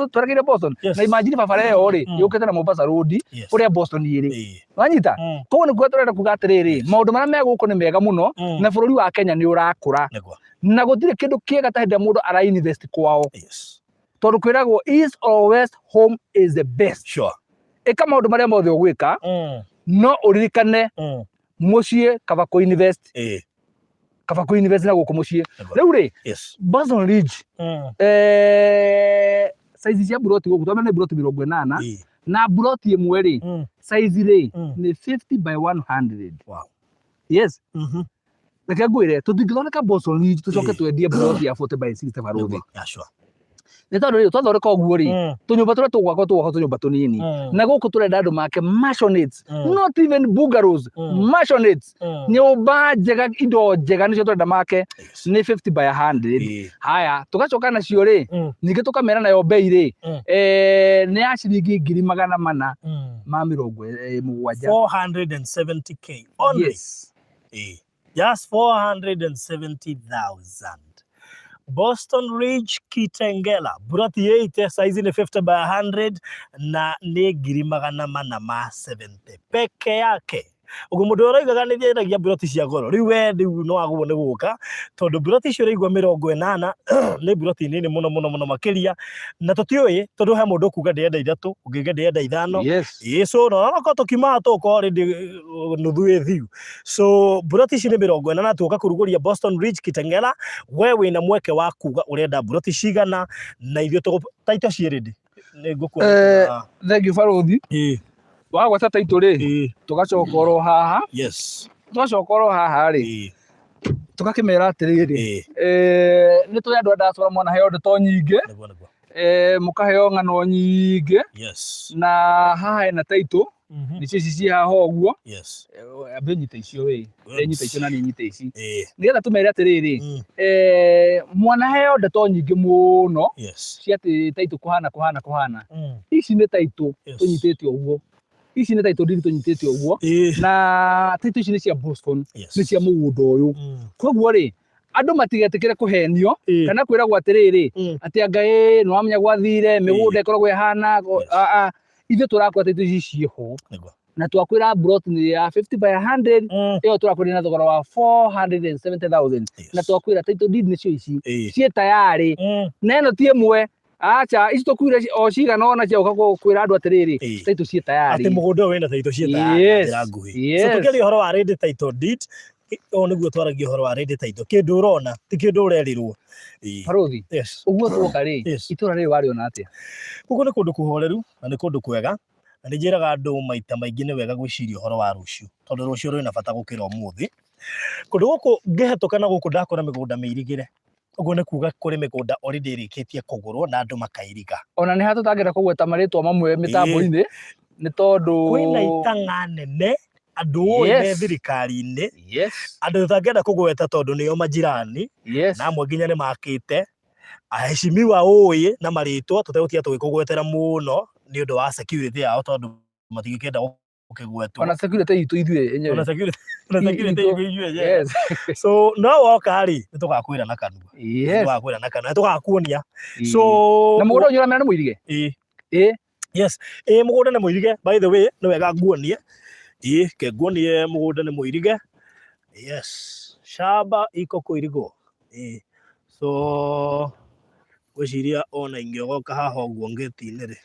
tũrekeire Boston na imagine bara ĩyo rĩ yũkĩte na Mombasa road kũrĩa Boston ĩrĩ wanyita koguo nĩkuo tũrenda kuga atĩrĩrĩ maũndũ marĩa megũkũ nĩ mega mũno na bũrũri wa Kenya nĩ ũrakũra na gũtirĩ kĩndũ kĩega ta hĩndĩ mũndũ ara invest kwao tondũ kwĩragwo east or west home is the best ĩka maũndũ marĩa mothe ũgwĩka no ũririkane mũciĩ Kavako Invest na gũkũ mũciĩ rĩu rĩ Boston Ridge size cia buroti gũkũ twamenya nĩ buroti 80 na buroti ĩmwe rĩ size rĩ nĩ 50 by 100 yes reke ngwĩre tũtingĩthondeka Boston Ridge tũcoke twendie buroti ya 40 by 60 baruthi nĩ tondũ rĩ twathondeka ũguo rĩ tũnyũmba tũrĩa tũgwakwo tũnyũmba tũnini na gũkũ tũrenda andũ make mansionates not even bungalows mansionates nyũmba njega indo njega nĩcio tũrenda make nĩ 50 by 100 haya tũgacoka nacio rĩ ningĩ tũkamera nayo bei rĩ nĩ ya ciringi 470,000 470k only just 470,000. Boston Ridge Kitengela burati 8 saizi ni 50 by 100 na ni ngiri 470 peke yake. Ugo mundu uraigaga ni thiendagia burati cia goro riu we no agwo ni guka tondu burati icio rigwa 80 ni burati nini muno makiria na tutioi tondu he mundu kuga ndenda 3 ungiga ndenda 5 yeso no ko tukima to ko already nuthu ethiu so burati ici ni 80 tuka kuruguria Boston Ridge Kitengela we wina mweke wa kuga urenda burati cigana na ithio taito ciiridi ni ngukwa thank you Farothi wagwata taito ri tugacoka oro haha tugacoka oro haha ri tugakimera atiriri ni turi andu ndacora mwana heo ndeto nyingi mukaheo ng'ano nyingi na haha ena taito ni cici haha uguo ambe nyita icio we nyita icio na ni nyita ici nigetha tumere atiriri mwana heo ndeto nyingi muno ciati taito kuhana ici ni taito tunyitete uguo ici ni taito ndiri tunyitete uguo na taito ici ni cia Boston ni cia mugunda uyu koguo ri andu matigetikire kuhenio kana kwiragwo atiriri ati Ngai no amenya gwathire migunda ikoragwo ihana ithe turakwa taito ici ciho na twakwira brot ni ya 50 by 100 iyo turakwira na thogora wa 470,000 na twakwira taito deed ni cio ici cie tayari neno tie mwe acha ici tukwira o cigana ona cia uka kwira andu atiriri taito cie tayari ati mugunda wena taito cie tayari ndira nguhi so tukiri horo wa ready title deed o niguo twaragia horo wa ready title kindu urona ti kindu urerirwo Farothi uguo twoka ri itura ri wari ona atia guko ni kundu kuhoreru na ni kundu kwega na njiraga andu maita maingi ni wega gwiciria horo wa rucio tondu rucio rwina bata gukira umuthi kundu guku ngihetoka na guku ndakora migunda miirigire uguo ni kuga kuri migunda already irikitie kugurwo na andu makairiga ona ni hatu tangera kugweta maritwa mamwe mitambo-ini ni tondu kwina itanga nene andu me thirikari-ini andu tangenda kugweta tondu nio majirani na amwe nginya ni makite aheshimiwa uyi na maritwa tutegutia tugikugwetera muno ni undu wa security yao tondu matigikenda ukigwetwo ona security itu ithue enyewe ona security ithue so no woka ri nitugakwira na kanua nitugakwira na kanua tugakuonia so na mugunda unyura mena ni muirige mugunda ni muirige by the way ni wega nguonie ke nguonie mugunda ni muirige shamba iko kuirigwo so gwiciria ona ingiogoka haha uguo ngeti-ini ri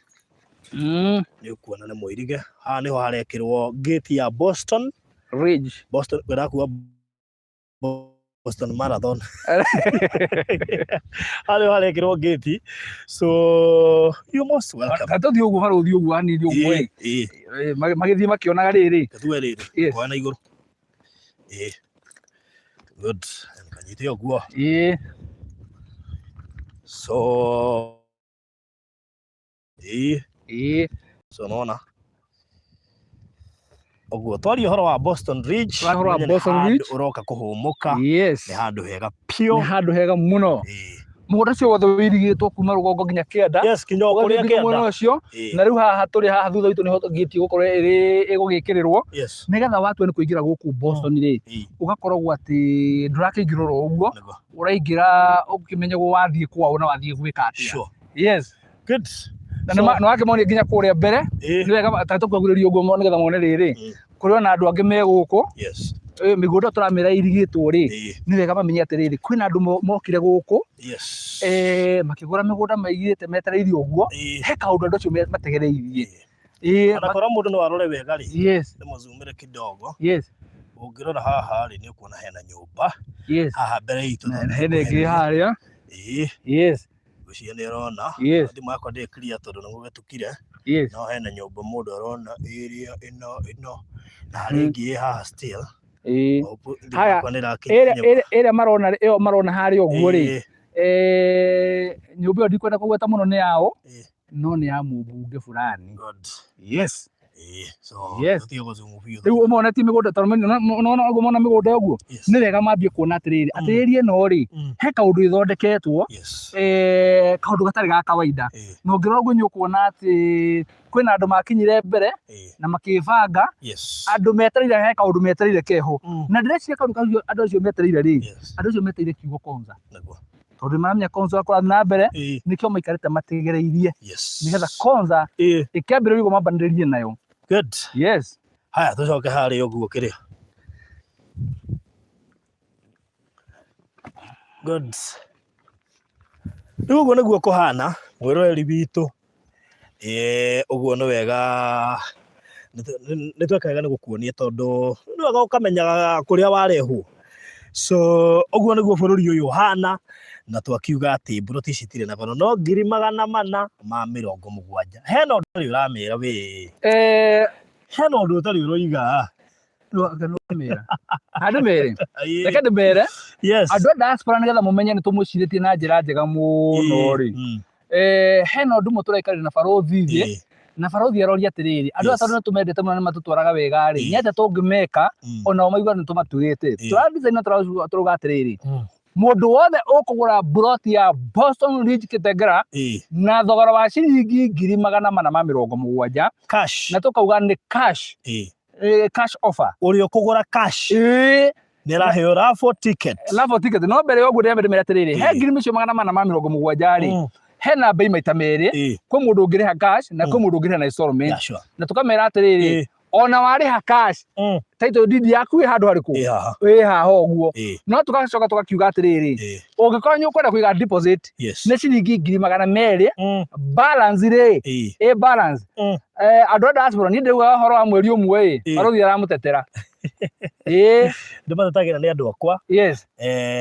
ni ukuona ni muirige haha niho harekirwo gate ya Boston Ridge wirakuwa Boston Marathon haha harekirwo gate so you most welcome katothi uguo Farothi uguo ani uguo magithii makionaga riri tuwe riri kwana iguru good kanyite uguo so so nona uguo twari horo wa Boston Ridge uroka kuhumuka ni handu hega pio ni handu hega muno mugunda cio wothe wirigitwo kuma rugongo nginya kianda kinyo kuria kianda muno cio na riu haha turi haha thutha witu niho giti gukorwo igugikirirwo nigetha watu ni kuingira guku Boston ri ugakoragwo ati ndurakiingirwo uguo uraingira ukimenyagwo wathie kwao na wathie gwika atia good na wakimonia nginya kuria mbere ni wega tatukaguriria uguo nigetha mone riri kurio na andu angi me guku migunda turamira irigitwo ri ni wega mamenye atiriri kwina andu mokire guku makigura migunda maigite metereirie uguo he kaundu andu acio mategereirie anakora mundu no arore wega ri ni muzumire kidogo ungirora haha ri ni ukuona hena nyumba haha mbere itu hena ingi haria ucio ni urona thimu yakwa ndi clear tondu ni gugetukire no hena nyumba mundu arona area ino na hari ingi haha still haya ere marona hari uguo ri nyumba iyo ndikwenda kugweta muno ni yao no ni ya mumbunge fulani So riu umone ti migunda tondu no mona migunda uguo ni wega mambie kuona atiriri atiriri eno ri he kaundu ithondeketwo kaundu gatari ga kawaida no ngirora uguo nyukuona ati kwina andu makinyire mbere na makibanga andu metereire he kaundu metereire keho na ndireciria kaundu andu acio metereire ri andu acio metereire kiugo konza tondu maramenya konza akora na mbere nikio maikarite mategereirie nigetha konza ikiambire uguo mambanirie nayo. Good. Yes. Haya tucoke hari uguo kiria. Good. Uguo niguo kuhana mwiroreri witu. Uguo ni wega nitwekaga ni gukuonia tondu ni wega ukamenyaga kuria warehwo. So uguo niguo bururi uyu hana na twakiuga ati mburoti citire na bano no 470. Hena undu uramira we hena undu utari uroiga andu mere reke ndimere andu a diaspora nigetha mumenye ni tumuciritie na njira njega muno ri hena undu muturaikari na barothi thi na barothi aroria atiriri andu atandu tumendete muno matutwaraga wega ri nyenda tungimeka ona maigua ni tumatugite turathitha na turuga atiriri mundu wothe ukugura broti ya Boston Ridge Kitengera na thogora wa ciringi 470 cash na tukauga ni cash cash offer uri ukugura cash ni raheo raffle ticket no mbere yo ngure mbere atiriri he 470 ri hena bei maita meri kwa mundu ungiriha cash na kwa mundu ungiriha na installment na tukamera atiriri ona wariha cash title deed yaku wi handu hariku wi haha uguo no tugacoka tugakiuga atiriri ungikorwo ni ukwenda kuiga deposit ni ciringi 200 balance ri balance andu a diaspora ni ndauga horo wa mweri umwe barothi aramutetera ndimatetagira ni andu akwa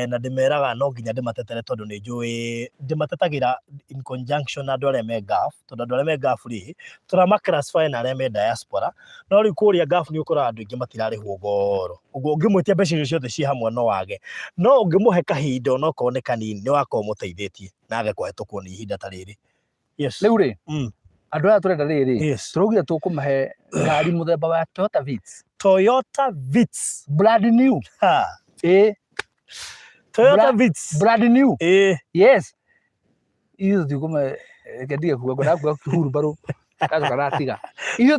na ndimeraga no nginya ndimatetere tondu ni njui ndimatetagira in conjunction na andu aria me gaf tondu andu aria me gaf ri turama classify na aria me diaspora no ri kuria gaf ni ukora andu ingi matirarihwo goro uguo ungimwitia mbeca icio ciothe ci hamwe no wage no ungimuhe kahinda no kone kanini ni wako muteithĩtie nage kũhetũkwo ni ihinda ta rĩrĩ riu ri andu aya turenda riri turugire tukumahe ngari muthemba wa Toyota Vitz brand new Toyota Vitz brand new yes iyo tukuma kedia kuwa kuhuru baro kazo karatiga iyo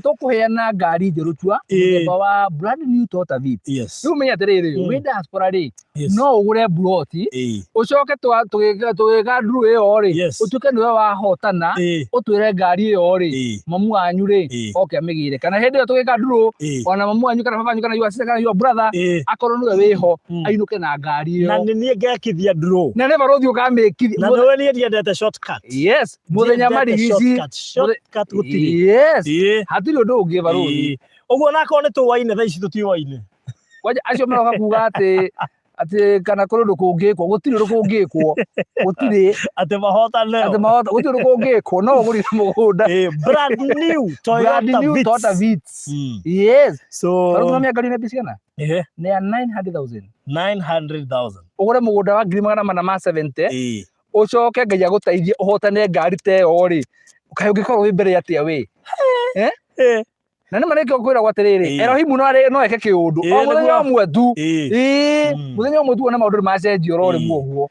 tukuheana ngari njeru tua muthemba wa brand new Toyota Vitz riu menya atiriri wi diaspora ri no ugure broti ucoke tugiga nduru iyo ri utuke niwe wahotana utwire ngari iyo ri mamu wanyu ri oke amigire kana hindi iyo tugiga nduru ona mamu wanyu kana baba wanyu kana your sister kana your brother akorwo niwe wiho ainuke na ngari iyo na ni ngekithia nduru na ne barothi ukamikithia na niwe ni ndiendete shortcut muthenya marigisi shortcut gutiri hatiri undu ungi barothi uguo nako ni tuwaine tha ici tutiwaine waje acio maroka kuga ati kana kuri undu kungikwo gutiri undu kungikwo gutiri ati mahotane gutiri undu kungikwo no ugurire mugunda brand new Toyota Vitz so barothi na ngari ne bisiana ni 900,000 ugure mugunda wa 470 ucoke ngai agutaithie uhotane ngari te yo ri ukahe ungikorwo wi mbere atia wi na nĩ marĩkia kwĩra gwa atiriri Erohimu no eke kiundu o muthenya ũmwe tu muthenya ũmwe tu ona maũndũ nĩmacenjia oro rĩmwe ũguo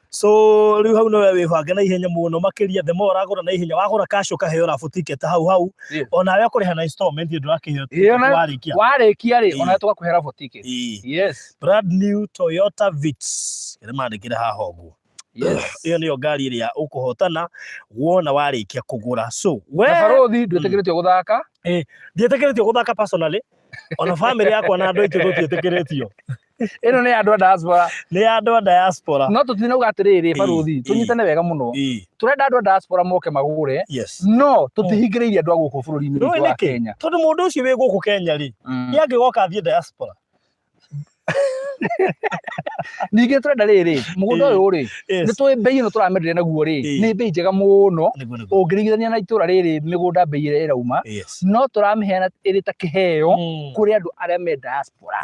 so riu hau nowe wĩbange na ihenya mũno makĩria the more ũragũra na ihenya wagũra cash ũkaheo raffle ticket hau onawe ũkũrĩha na installment ndũrakĩheo warĩkia rĩ onawe tũgakũhe raffle ticket brand new Toyota Vitz ĩrĩa mandĩkire haha ũguo iyo niyo ngari iria ukuhotana wona warikia kugura so we barothi ndwĩtĩkĩrĩtio guthaka ndiĩtĩkĩrĩtio guthaka personally ona family yakwa na andu aitũ tũtiĩtĩkĩrĩtio ĩno nĩ andu a diaspora no tũtinauga atiriri barothi tunyitane wega muno turenda andu a diaspora moke magure no tutihingĩrĩirie andu a gũkũ bũrũri-inĩ wa Kenya tondu mũndũ ũcio wĩ gũkũ Kenya ri nĩ angĩgoka athiĩ diaspora Ningĩ tũrenda rĩrĩ mũgũnda ũyũ rĩ nĩ tũĩ mbei ĩno tũramenderia naguo rĩ nĩ mbei njega mũno ũngĩringithania na itũra rĩrĩ mĩgũnda mbei ĩrĩa ĩrauma no tũramĩheana ĩrĩ ta kĩheo kũrĩ andũ arĩa me diaspora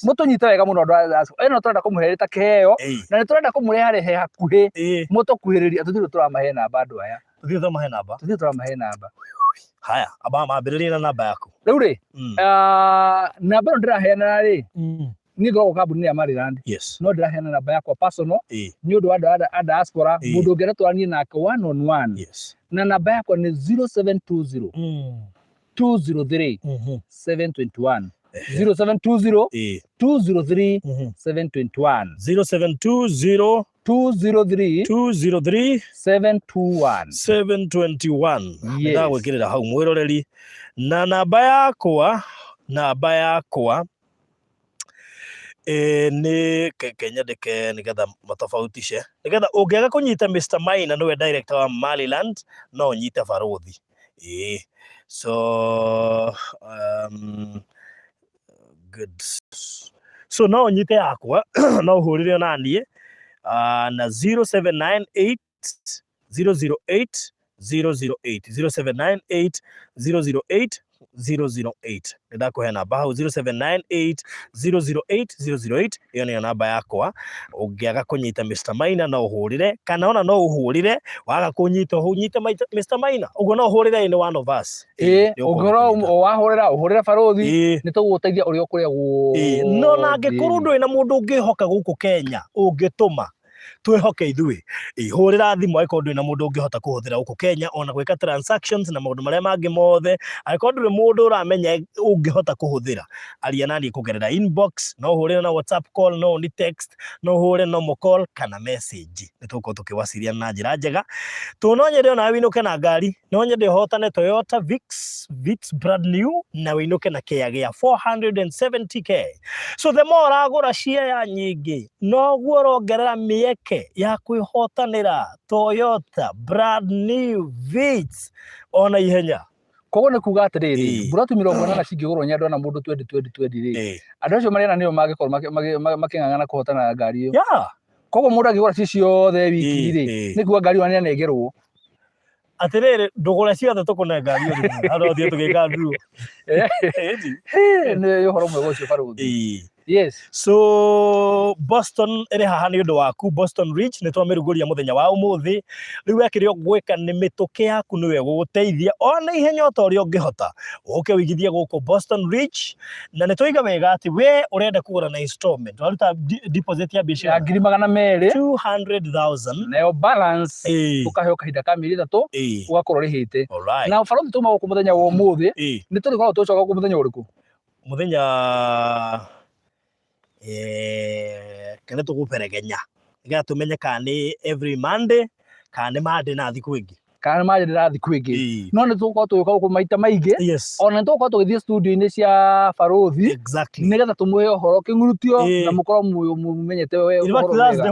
mũtũnyite wega mũno andũ a diaspora ĩno tũrenda kũmũhe ĩrĩ ta kĩheo na nĩ tũrenda kũmũrehe hakuhĩ mũtũkuhĩrĩria tũtirĩ tũramahe namba andũ aya tũtirĩ tũramahe namba haya aba mambĩrĩrie na namba yaku rĩu rĩ namba ĩno ndĩraheana rĩ niĩ ngoragwo kambuni ya Maryland no ndĩraheana namba yakwa personal nĩ ũndũ wa andũ a diaspora mũndũ ũngĩenda tũranie nake one on one na namba yakwa nĩ 0720 203 721 0720 203 721 0720 203 721 ndagwĩkĩrĩra hau mwĩroreri na namba yakwa nĩ kenyandĩke nĩgetha matofautishe nĩgetha ũngĩaga kũnyita Mr. Maina nĩwe director wa Maryland no ũnyite Barothi so good so no ũnyite yakwa no ũhũrĩre onaniĩ na 0798 008 008 0798 008 008 ndakũhe namba hau 0798 008 008 ĩyo nĩyo namba yakwa ũngĩaga kũnyita Mr. Maina no ũhũrĩre kana ona no ũhũrĩre waga kũnyita ũnyite Mr. Maina ũguo no ũhũrĩre any one of us ũngĩkorwo wahũrĩra ũhũrĩre Barothi nĩ tũgũgũteithia ũrĩa ũkũrĩa guothe no na angĩkorwo ndũrĩ na mũndũ ũngĩhoka gũkũ Kenya ũngĩtũma twĩhoke ithuĩ hũrĩra thimũ angĩkorwo ndũrĩ na mũndũ ũngĩhota kũhũthĩra gũkũ Kenya ona gwĩka transactions na maũndũ marĩa mangĩ mothe angĩkorwo ndũrĩ mũndũ ũramenya ũngĩhota kũhũthĩra aria naniĩ kũgerera inbox no ũhũrĩre na WhatsApp call no ni text no ũhũre normal call kana message nĩ tũgũkorwo tũkĩwasiliana na njĩra njega no nyende ona wĩinũke na ngari no nyende ũhotane Toyota Vitz brand new na wĩinũke na kĩa gĩa 470k so the more ũragũra share nyingĩ noguo ũrongerera mĩeke ya kwĩhotanĩra Toyota brand new Vitz ona ihenya koguo nĩ kuga atĩrĩrĩ buroti 80 cingĩgũrwo nĩ andũ na mũndũ 2020 rĩ andũ acio marĩ na nĩo mangĩkorwo makĩng'ang'ana kũhotana ngari ĩyo koguo mũndũ angĩgũra ciothe wiki rĩ nĩ kuga ngari ĩyo nĩanengerwo atĩrĩrĩ ndũgũre ciothe tũkũne ngari ĩyo andũ othe tũgĩka nduru nĩ ũhoro mwega ũcio Barothi so Boston ĩrĩ haha nĩ ũndũ waku Boston Ridge nĩ twamĩrugũria mũthenya wa ũmũthĩ rĩu wekĩrĩ gwĩka nĩ mĩtũkĩ yaku nĩwe gũgũteithia ona ihenya o ta ũrĩa ũngĩhota ũke wĩigithie gũkũ Boston Ridge na nĩ tũiga wega atĩ we ũrenda kũgũra na installment waruta deposit ya mbeca ya 200,000 200,000 nayo balance ũkahe kahinda ka mĩeri 3 ũgakorwo rĩhĩte na Barothi tuma gũkũ mũthenya wa ũmũthĩ nĩ tũrĩkorwo tũcoka gũkũ mũthenya ũrĩkũ mũthenya kana tũgũperegenya nĩgetha tũmenye kana nĩ every Monday kana nĩ Monday na thikũ ĩngĩ kana maje ndĩrathi kwĩngĩ no nĩ tũgũkorwo tũgĩka gũkũ maita maingĩ ona nĩ tũgũkorwo tũgĩthiĩ studio-inĩ cia Barothi nĩgetha tũmũhe ũhoro kĩng'urutio na mũkorwo mũmenyete Thursday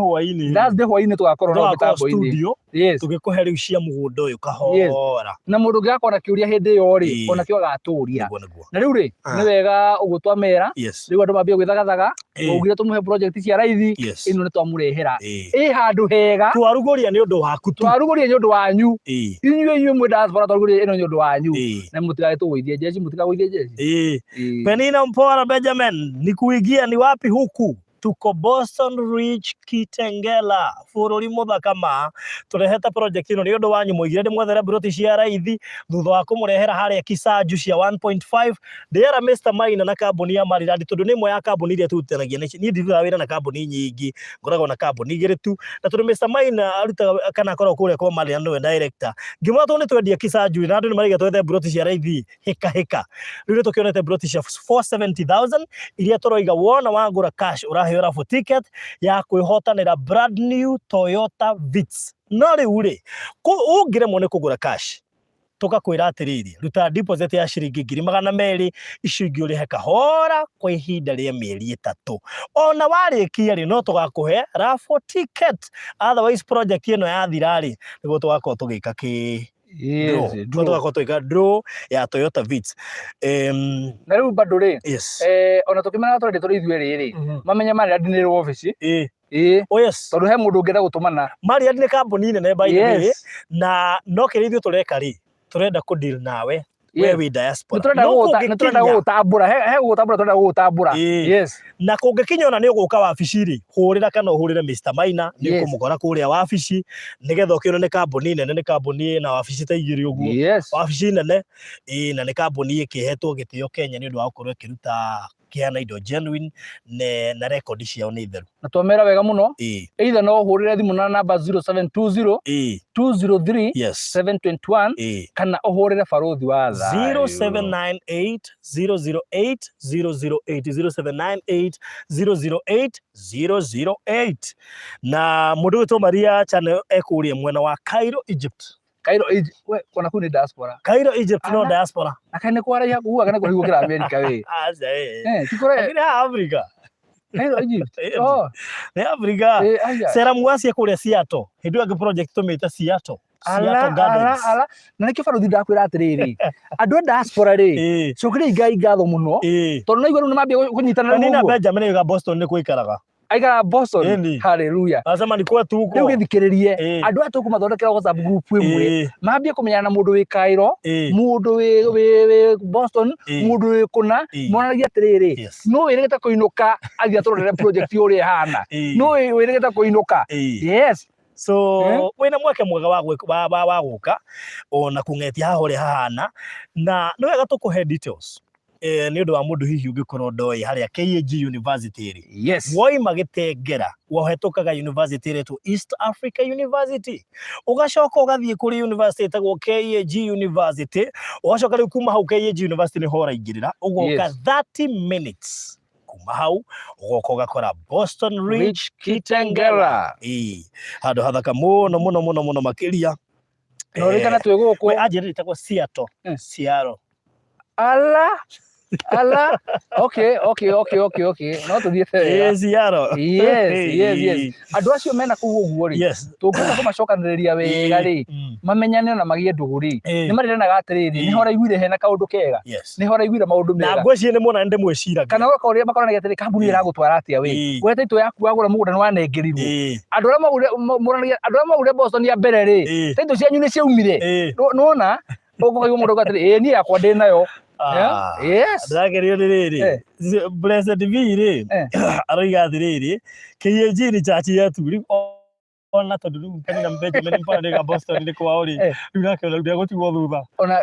hwaĩ-inĩ tũgakorwo na mĩtambo-inĩ tũgĩkũhe rĩu cia mũgũnda ũyũ kahora na mũndũ ũngĩgakorwo na kĩũria hĩndĩ ĩyo rĩ ona kĩo agatũria na rĩu rĩ nĩ wega ũguo twamera rĩu andũ mambie gwĩthagathaga ũgire tũmũhe project cia raithi ĩno nĩ twamũrehera handũ hega twarugũria nĩ ũndũ waku twarugũria nĩ ũndũ wanyu inyuĩ mwĩ diaspora twarugũria ĩno nĩ ũndũ wanyu na mũtigae tũgũithie jeshi mũtigagũithie jeshi Penina Mpora Benjamin ni kuingia ni wapi huku tuko Boston Ridge Kitengela bũrũri mũthaka ma tũrehete project ĩno nĩ ũndũ wanyu mũigire ndĩmwethere buroti cia raithi thutha wa kũmũrehera harĩa Kisanju cia 1.5 ndĩera Mr. Maina na kambuni ya Maryland tondũ nĩ imwe ya kambuni iria turutanagia niĩ ndithutha wĩra na kambuni nyingĩ ngoragwo na kambuni igĩrĩ tu na tondũ Mr. Maina arutaga kana akorwo kũrĩa kwa Maryland nĩwe director ngĩmwĩra tondũ nĩ twendia Kisanju na andũ nĩ marĩga twethe buroti cia raithi hĩka rĩu nĩ tũkĩonete buroti cia 470,000 iria tũroiga wona wagũra cash ũraheo raffle ticket ya kwĩhotanĩra brand new Toyota Vitz no rĩu rĩ ũngĩremwo nĩ kũgũra cash tũkakwĩra atĩrĩrĩ ruta deposit ya ciringi 200,000 icio ingĩ ũrĩhe kahora kwa ihinda rĩa mĩeri 3 ona warĩkia rĩ no tũgakũhe raffle ticket otherwise project ĩno yathira rĩ nĩguo tũgakorwo tũgĩka Yes, draw. Tugakorwo twika draw ya Toyota Vitz. Na riu bado ri ona tukimena twende turi ithue riri mamenya mari adinirwo office oh yes tondu he mundu ungienda gutumana mari adine kambuni nene by the way na no kirithio tureka ri turenda ku deal nawe we wi diaspora turenda gutambura he gutambura turenda gutambura yes na kungikinya ona ni uguka wabici ri hurira kana uhurire Mr Maina ni kumugora kuria wabici nigetha ukiona ni kambuni nene ni kambuni na wabici ta igiri uguo wabici nene na ni kambuni ikihetwo gitio Kenya ni undu wa gukorwo ikiruta kiana indo genuine na record ciao ni theru na twamera wega muno either no uhurire thimu na namba 0720 203 721 kana uhurire baruthi wa tha 0798 008 008 0798 008 008 na mundu witwo Maria channel ekuria mwena wa Cairo Egypt we kona kuni diaspora Cairo Egypt no diaspora akane kwara ya kuwa akane kwa kira America we tikore akira Africa Cairo Egypt ni Africa sera mwasi kuria Seattle hindu age project tumita Seattle ala na niki baruthi ndakwira atiriri andu diaspora ri cukire igai ngatho muno tondu naigua riu nimambia kunyitana ni na Benjamin ga Boston ni kuikaraga aigara Boston hallelujah asema ni kwa tuko riu githikiririe andu atu kumathondekera WhatsApp group imwe mambia kumenyana na mundu wi Cairo mundu wi Boston mundu wi kuna monanagia atiriri no wirigita kuinuka athia turorere project uri hana no wirigita kuinuka yes so wina mweke mwega wa guka ona kungetia hahore hahana na no wega tukuhe details ni undu wa mundu hihi ungikorwo ndoi haria KAG University ri woi magitengera wohetukaga university retu East Africa University ugacoka ugathie kuri university tagwo KAG University ugacoka riu kuma hau KAG University ni hora ingirira ugoka 30 minutes kuma hau ugoka ugakora Boston Ridge Kitengela handu hathaka muno makiria no rikana twiguku we ajiri tagwo Seattle ala okay no tuthiete Seattle yes andu acio mena kuu uguo ri tungika kumacokaniriria wega ri mamenyane na magie nduguri ni mariranaga atiriri ni hora igwire hena kaundu kega ni hora igwire maundu mega na ngweci ni mona ndi mwiciraga kana ugakoria makoranagia atiri kambuni iragutwara atia we we taito yaku agura mugunda ni wanengerirwo andu ara magure Boston ya mbere ri taito cianyu ni ciaumire nona ugoka mundu gatiri ni yakwa ndi nayo yes ndagerio riri blessed be ri aroiga atiriri KAG ni chachi yetu ri ona tondu riu kanina Benjamin mpande ga Boston ni kwao ri riu nake ndia gutigwo thutha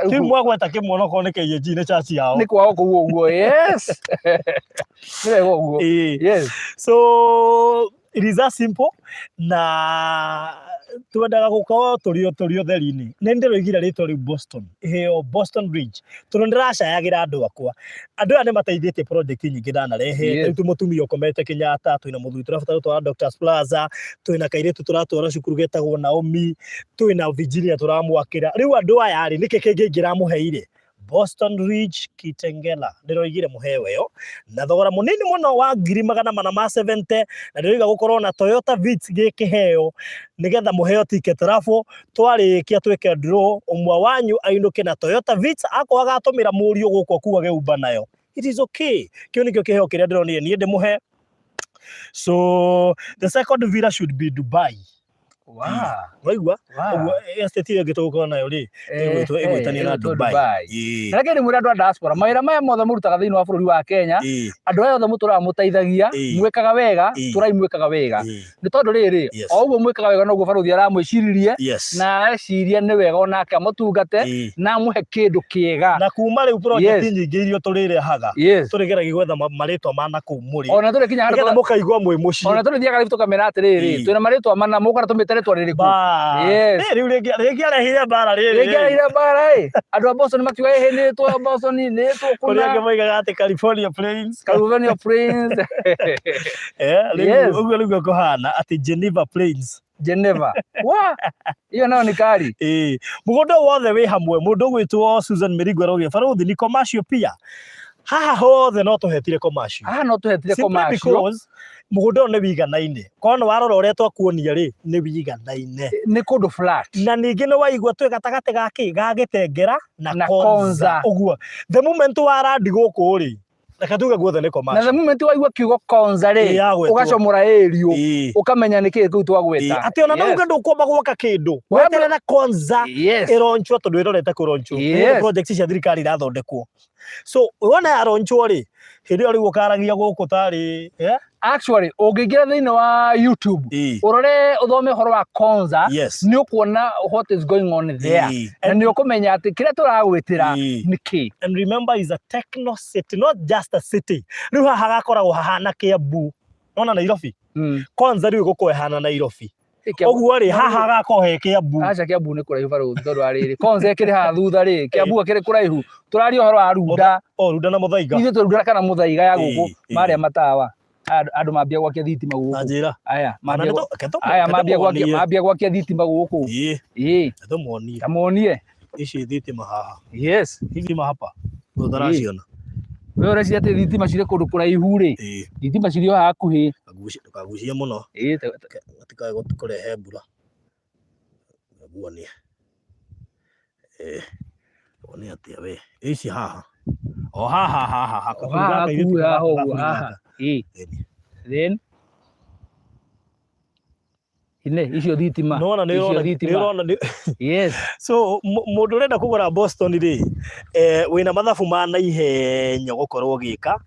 timu agweta kimwono ko ni KAG ni chachi yao ni kwao kuo uguo yes ni uguo yes so it is as simple na twendaga gukorwo turio theri-ini ni ndiroigira ritwa riu Boston heo Boston Ridge tondu ndiracayagira andu akwa andu aya ni mateithĩtie project nyingĩ ndanarehe riu mutumia ukomete Kenyatta twina muthuri turabatara gutwara Doctors Plaza twina kairitu turatwara cukuru getagwo Naomi twina Virginia turamwakira riu andu aya ri niki kingi ngiramuheire Boston Ridge Kitengela ndiroigire muhewe yo na thogora munini muno wa 470 na ndiroiga gukorwo na Toyota Vitz gikiheo nigetha muheo ticket rafo twarikia twike draw umwe wanyu ainuke na Toyota Vitz akwa agatumira murio guko kuwa geumba nayo it is okay kio nikio kiheo kiria ndironire ni ndimuhe so the second villa should be Dubai. Waigua estate iyo gituko nayo ri egwitania na Dubai reke ni muri andu diaspora mawira maya mothe murutaga thiini wa bururi wa Kenya andu aya othe mutura muteithagia mwekaga wega turai mwekaga wega ni tondu riri o uguo mwekaga wega noguo baruthi aramwiciririe na eciria ni wega onake amutungate na muhe kindu kiega na kuma riu project nyingi irio turirehaga turigeragia gwetha maritwa mana kuu muri ona turi kinya handu mukaigwa mwi muci ona turi thiaga rifto kamera atiriri twina maritwa mana mukara tumitere twaririku riu rigi arehire bara andu a Boston makiuga ni twa Boston ni twa kuna kama igaga ati California Plains uguo kuhana ati Geneva Plains wa iyo nayo ni kari mugondo wothe wi hamwe mundu gwitwo Susan Mirigo roge baruthi ni commercial pia haha hothe no tuhetire commercial Haha no tuhetire commercial because mugunda ne wiganaine kono warora uria twakuonia ri ni wiganaine ni kundu flat na ningi ni waigua twi gatagati ga gitengera na Konza uguo the moment warandi guku ri reke tuge guothe ni commercial na the moment waigua kiugo Konza ri ugacomora area ukamenya niki kiu twagweta ati ona nauga ndukwamba gwaka kindu weterera Konza ironchwo tondu irorete kuronchwo project cia thirikari irathondekwo so wona yaronchwo ri hindi ori gukaragia guku tari actually ungiingira thiini wa YouTube urore uthome horo wa Konza ni ukuona what is going on there na ni ukumenya ati kiria turagwitira niki and remember is a techno city not just a city riu haha gakoragwo hahana Kiambu nona Nairobi Konza riu guko hana Nairobi oguo ri haha gako he Kiambu acha Kiambu ni kuraihu baruthi tondu ariri Konza ikiri ha thutha ri Kiambu akiri kuraihu turari horo wa Runda Runda na Muthaiga ithu turunda kana Muthaiga ya guku maria matawa andu mambia gwakia thitima guku aya mambia gwakia thitima guku tumuonie tamuonie ici thitima haha thitima hapa utaraciona we ureciria ati thitima ciri kundu kuraihu ri thitima ciri o hakuhi kagucia muno atikae kurehe mbura guonie one atia we ici haha o haha then ine icio thitima no na nirona so mundu renda kugura Boston ri wina mathabu ma na ihenya gukorwo gika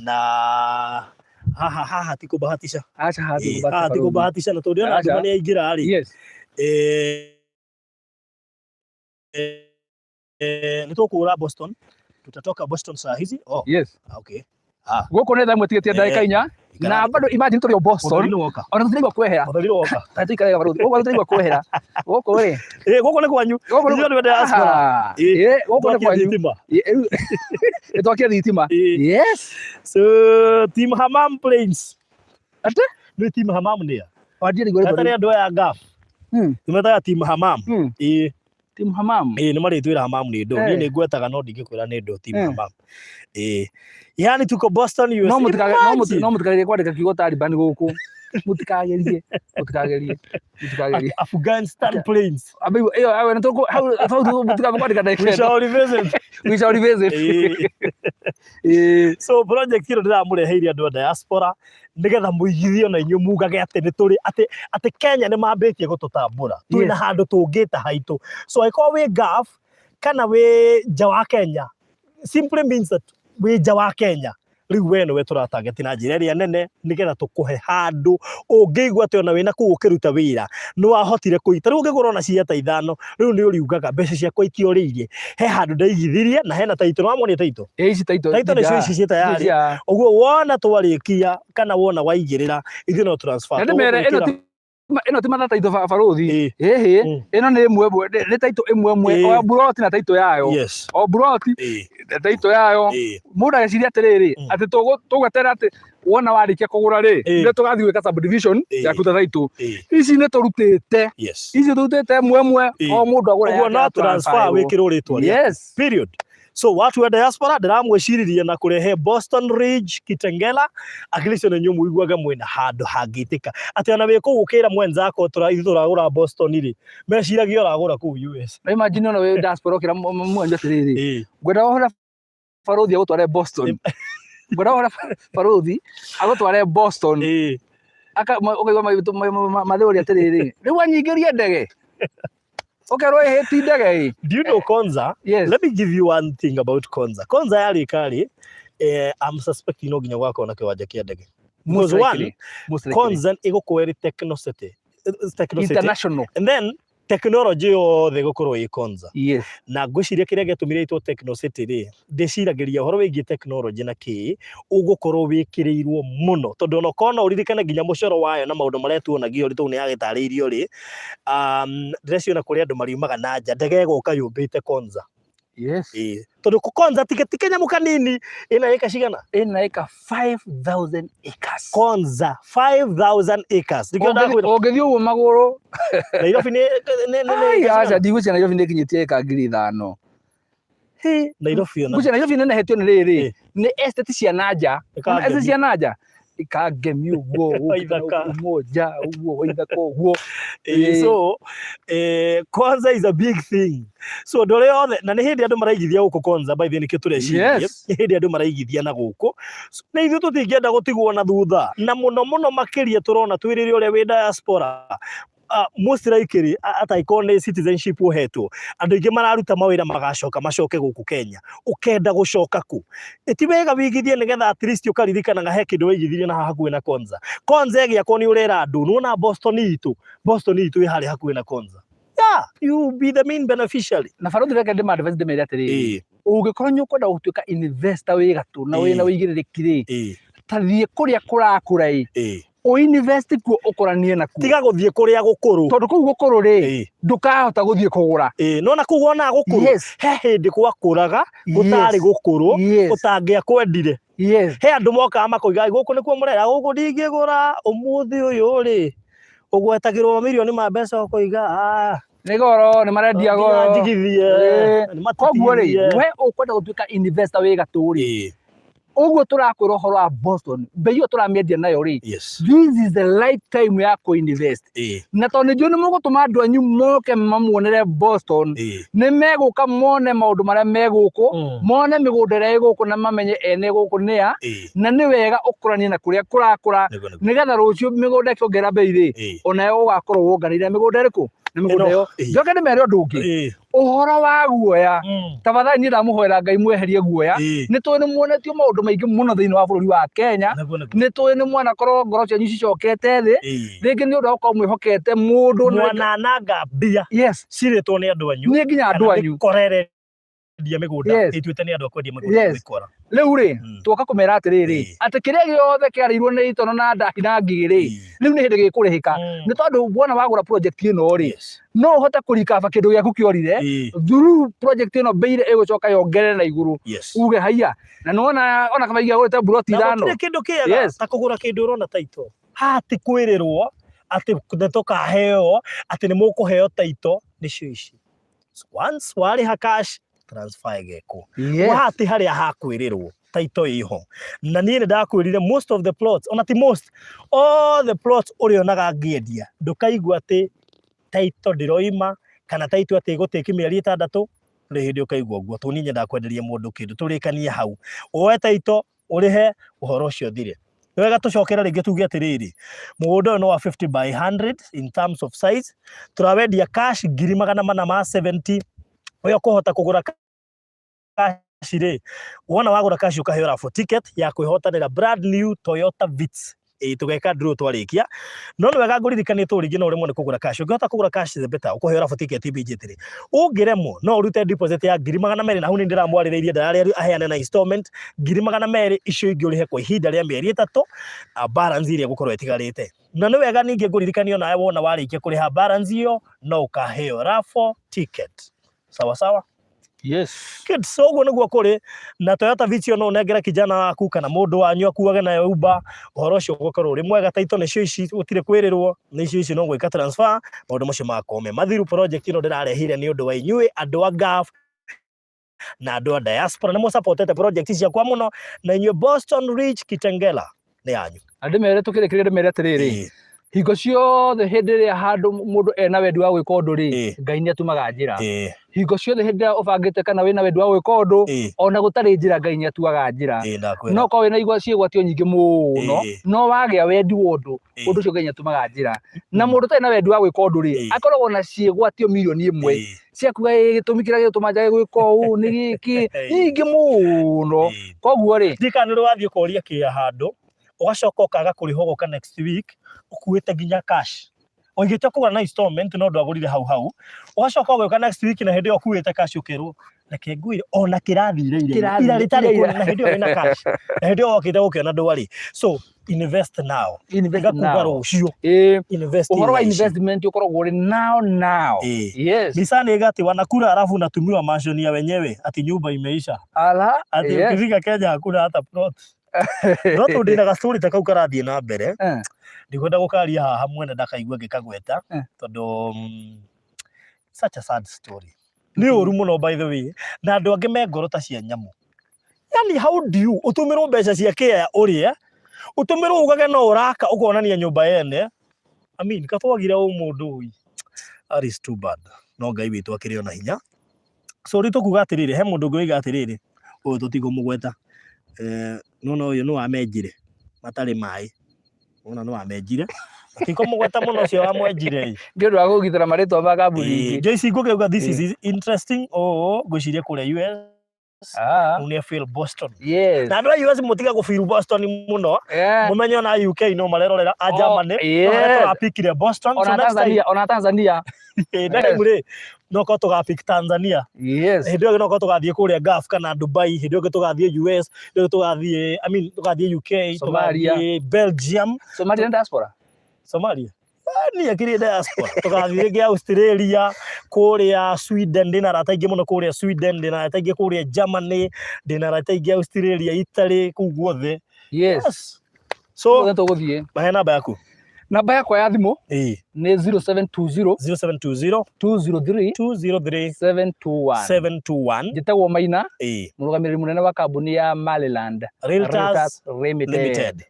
na haha tikubahatisha acha tikubahatisha na tondu ona andu mani aingira ri nitukura Boston tutatoka Boston saa hizi okay guku ni thamwe tigetie ndagika 4 na bado imagine turi Boston ona tutiraigua kwehera tutikaraga baruthi guku tutiraigua kwehera guku ri guku ni kwanyu iyo ni diaspora guku ni kwanyu twakia thitima so team Hamam Plains ate ni team Hamam ni wajiri gore batari andu aya gaf tumetaga team Hamam team Hamam ni maritwira Hamam ni ndo ni ngwetaga no ndingikwira ni ndo team Hamam yani tuko Boston USA no mutikage kwandika kiugo Taliban guku mutikagerie Afghanistan Plains abiyo ayo na toko how mutikage kwandika direct we shall revisit so project ino ndiramureheire andu a diaspora nigetha muigithio na inyu mugage ati ni turi ati Kenya ni mambitie gututambura twina handu tungita haitu so aiko we gaf kana we jawa Kenya simply means that we jawa Kenya riu we no turatarget na njira iria nene nigetha tukuhe handu ungigwa ati ona wina ku ukiruta wira no wahotire kuita riu ngigura ona cia ta 5 riu ni uriugaga mbeca ciakwa itioriirie he handu ndaigithirie na hena taito no amoni taito ici taito ni cio tayari uguo wona twarikia kana wona waigirira ithi no transfer ino ti matha taito baruthi ino ni imwe ni taito imwe o buroti na taito yayo o buroti taito yayo mundu ageciria atiriri ati tugwetera ati wona warikia kugura ri ndio tugathi gwika subdivision ya kuta taito ici ni turutite ici turutite imwe o mundu agura uguo no transfer wikirwo ritwa period so watu wa diaspora ndiramwiciririe na kurehe Boston Ridge Kitengela akilicio ni nyumu igwaga mwena handu hangitika ati ona we kugukira mwenzako turagura Boston iri meciragia uragura ku US na imagine ona we diaspora kira mwenja tiriri gwenda hora baruthi agutware Boston gwenda hora baruthi agutware Boston aka ukaigwa mathuri atiriri riu anyingirie ndege okay, right, do you know Konza? Let me give you one thing about Konza. Konza yari kali, I'm suspecting no ginya wako na kiwanja kia ndege. Most likely. Konza iko kweri techno city. International. And then technology yothe gukorwo i Konza. Yes. Na ngwiciria kiria gitumire itwo techno city ri ndiciragiria horo wigi technology na ki ugukorwo wikirirwo muno tondu no kona uririkana ginya mucoro wayo na maundu maria tuonagio ri tu ni agitariirio ri ndiraciona kuria andu mariumaga na nja ndege guka yumbite Konza. Yes. Tondu Konza tikenya mukanini ina eka cigana ina eka 5000 acres. Konza 5000 acres. Ogethi uguo maguru Nairobi ni acha ndigwicia Nairobi ni kinyitie eka 5,000 Nairobi ona ngucia Nairobi nene hetio nĩ rĩrĩ nĩ estate cia nanja ona estate cia nanja ikangemi uguo umoja uguo waithaka uguo so kwanza is a big thing so ndore yothe na nĩ hĩndĩ andũ maraigithia gũkũ kwanza by the way nĩkĩo tũreciria nĩ hĩndĩ andũ maraigithia na gũkũ na ithuĩ tũtingĩenda gũtigwo na thutha na mũno makĩria tũrona twĩrĩre ũrĩa wĩ diaspora most likely ataiko nĩ citizenship uhetwo andũ aingĩ mararuta mawĩra macoke gũkũ Kenya ukenda gũcoka ku ti wega wigithie nĩgetha at least ũkaririkanaga he kĩndũ waigithirie na hakuhĩ na Konza ĩgĩakwo nĩ ũrera andũ nona Boston itũ ĩ harĩ hakuhĩ na Konza you be the main beneficiary na barothi reke ndĩmadvise ndĩmere atĩrĩrĩ ũngĩkorwo nĩ ũkwenda gũtuĩka investor wĩ gatũ na wĩna wĩigĩrĩrĩki rĩ ta thiĩ kũrĩa kũrakũra o invest kuo ũkoranie nakuo tiga gũthiĩ kũrĩa gũkũrũ tondũ kũu gũkũrũ rĩ ndũkahota gũthiĩ kũgũra nona kũu ona gũkũrũ he hĩndĩ gwakũraga gũtarĩ gũkũrũ ũtangĩa kwendire he andũ mokaga makoiga gũkũ nĩkuo mũrera gũkũ ndingĩgũra ũmũthĩ ũyũ rĩ ũgwetagĩrwo mirioni ma mbeca ũkoiga nĩ goro nĩ marendia goro koguo rĩ we ũkwenda gũtuĩka investor wĩ gatũ rĩ uguo turakwira uhoro wa Boston mbeiyo turamiendia nayo ri this is the right time ya co-invest na tondu ndio ni mugutuma andu anyu moke mamuonere Boston ni meguka mone maundu maria meguku mone migunda ria iguku na mamenye ene guku nia na ni wega ukuranie na kuria kurakura nigetha rucio migunda ikiongerera bei ri onayo ugakorwo wonganire migunda iriku ni migunda yo njoke ni mere undu ungi uhoro wa guoya tafadhali ni ndamuhoera Ngai mweherie guoya ni twi ni muonetio maundu maingi muno thiini wa bururi wa Kenya ni twi ni mwana korwo ngoro cianyu cicokete thi ringi ni undu ukorwo mwihokete mundu mwana nanga mbia ciritwo ni andu anyu ni nginya andu anyu korere ndia migunda ituite ni andu akwendia migunda gwikora riu ri tuoka kumera atiriri ati kiria giothe kiarirwo ni itono na ndahi na ngigiri riu ni hindi gikurihika ni tondu wona wagura project ino ri no uhota kurikaba kindu giaku kiorire through project ino beire igucoka yongerere na iguru uge haiya na nona ona kama igia gurete buroti thano kindu kiega ta kugura kindu urona taito hati kwirirwo ati nitokaheo ati ni mukuheo taito nicio ici once wariha cash transfer geko wahati haria hakwirirwo taito iho na niĩ ndakwirire most of the plots ona ti most all the plots urionaga ngiendia ndukaigua ati taito ndiroima kana taito ati gutiki mieri 6 ri hindi ukaigua guo tu niĩ ndakwenderia mundu kindu turikanie hau oe taito urihe uhoro ucio thire wega tucokera ringi tuge atiriri mugunda no wa 50 by 100 in terms of size turawendia cash 470 oyo kuhota kugura cash ri wona wagura cash ukahera for ticket ya kwihotanira brand new Toyota Vitz tugeka draw twarikia no ni wega nguririkanie turingi no rimwe ni kugura cash ungihota kugura cash the better ukuhera for ticket BJ3 ungiremwo no urute deposit ya 200 na hau ni ndiramwaririirie ndarari aheane na installment 200 icio ingi urihe kwa ihinda ria mieri 3 balance iria gukorwo itigarite na ni wega ningi nguririkanie nawe wona warikia kuriha balance iyo no ukaheo raffle ticket sawa kids so uguo niguo kuri na Toyota Vitz no nengera kijana waku kana mundu wanyu akuage nayo Uber uhoro ucio gukorwo uri mwega taito nicio ici utire kwirirwo nicio ici no gwika transfer maundu macio makome mathiru project ino ndirarehire ni undu wa inyue andu a gaf na andu a diaspora ni mo supportete project cia kwa muno na inyue Boston Rich Kitengela ni anyu andi mere tukire ndimere atiriri hingo ciothe hindi ria handu mundu ena wendi wa gwika undu ri Ngai ni atumaga njira hingo ciothe hindi ubangite kana wina wendi wa gwika undu ona gutari njira Ngai ni atuaga njira no ko wina igwa ciigwatio nyingi muno no wagia wendi wa undu ucio Ngai ni atumaga njira na mundu tari na wendi wa gwika undu ri akoragwo na ciigwatio milioni 1 ciakuga gitumikira gituma njae gwika uu ni giki nyingi muno koguo ri ndikanirwo wathie kuria kia handu ugacoka ukaga kuriho goka next week ukuite ginya cash oigite kugura na installment no ndwagurire hau ugacoka ugoka next week na hindi okuite cash ukirwo reke ngwire ona kirathire ira ritari kuna na hindi wina cash na hindi okite gukiona ndwari so invest now kuga rucio invest uhoro wa investment ukoragwo uri now yes misani igati wanakula alafu natumiwa mansion ya wenyewe ati nyumba imeisha ati ukifika Kenya hakuna hata plot no tu ndina gastori ta kau karathie na mbere ndikwenda gukaria haha mwene ndakaigua ngikagweta tondu such a sad story Ni uru muno by the way. Na andu angi me ngoro ta cia nyamu. Yani how do you utumirwo mbeca cia kia urie? Utumirwo ugage no uraka ukonania nyumba yene. I mean, katwagira mundu uyu. That is too bad. No Ngai witu akiri ona hinya. So rito kuga atiriri, he mundu ngi wiga atiriri. Uyu tutigumugweta. No uyu no amenjire. Matari mai. Ona no amenjire. Tikomugweta muno cio amwenjire. Ndio ndo agugitira maritwa ma kambuni ingi. Joyce ngugiuga this is interesting. Ngwiciria kuria US. Unia feel Boston. Yes. Na andå US mutiga gå feel Boston muno. Mumenye ona UK no marerorera a Germany. No apikire Boston. Ona Tanzania. Ndagimure no ko tugapik Tanzania. Yes. Hindi no ko tugathie kuria Gulf kana Dubai. Hindi no tugathie US. Hindi tugathie tugathie UK, tugathie Belgium. Somalia diaspora. Somalia. Ni akiri diaspora. Tugathie ngi Australia, kuria Sweden, ndina rata ingi muno kuria Sweden, ndina rata ingi kuria Germany, ndina rata ingi Australia, Italy, kuu guothe. Yes. So tuguthie. Bahe namba yaku. Namba yakwa ya thimu ni 0720 203 721. Njitagwo Maina, murugamiriri munene wa kambuni ya Maryland Realtors Limited.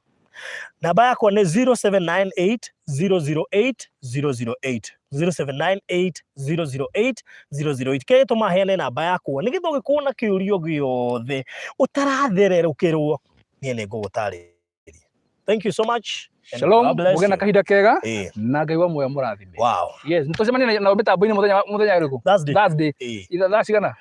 Namba yakwa ni 0798 008 008. 0798 008 008. Ke tumaheane namba yakwa nigitho gikuona kiurio giothe utarathererukirwo nie ni ngugutari. Thank you so much. Shalom, mugena kahinda kega na Ngai wa muoyo murathime. Wow. Yes, nitucemania na mitambo-ini muthenya uriku? Thursday. Ida thaa cigana?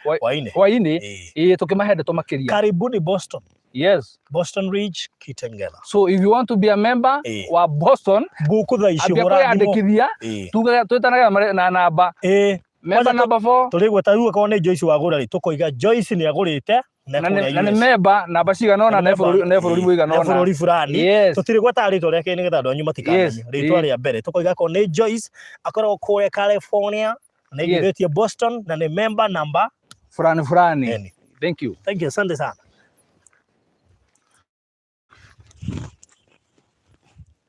Hwaini. Tukimahe ndeto makiria. Karibuni Boston. Yes. Boston Ridge, Kitengela. So if you want to be a member wa Boston, buku tha icio kwiyandikithia, tugaga twitanaga na namba. Member number 4. Turigweta riu ko ni Joyce wagura ri tukoiga Joyce ni agurite na ni member namba cigana ona na bururi muigana ona. Bururi fulani. Tutirigweta rito reke ni getha andu anyu matikamenya. Rito ria mbere tukoiga ko ni Joyce akorwo kure California na igithitie Boston na ni member number fulani. Thank you. Asante sana.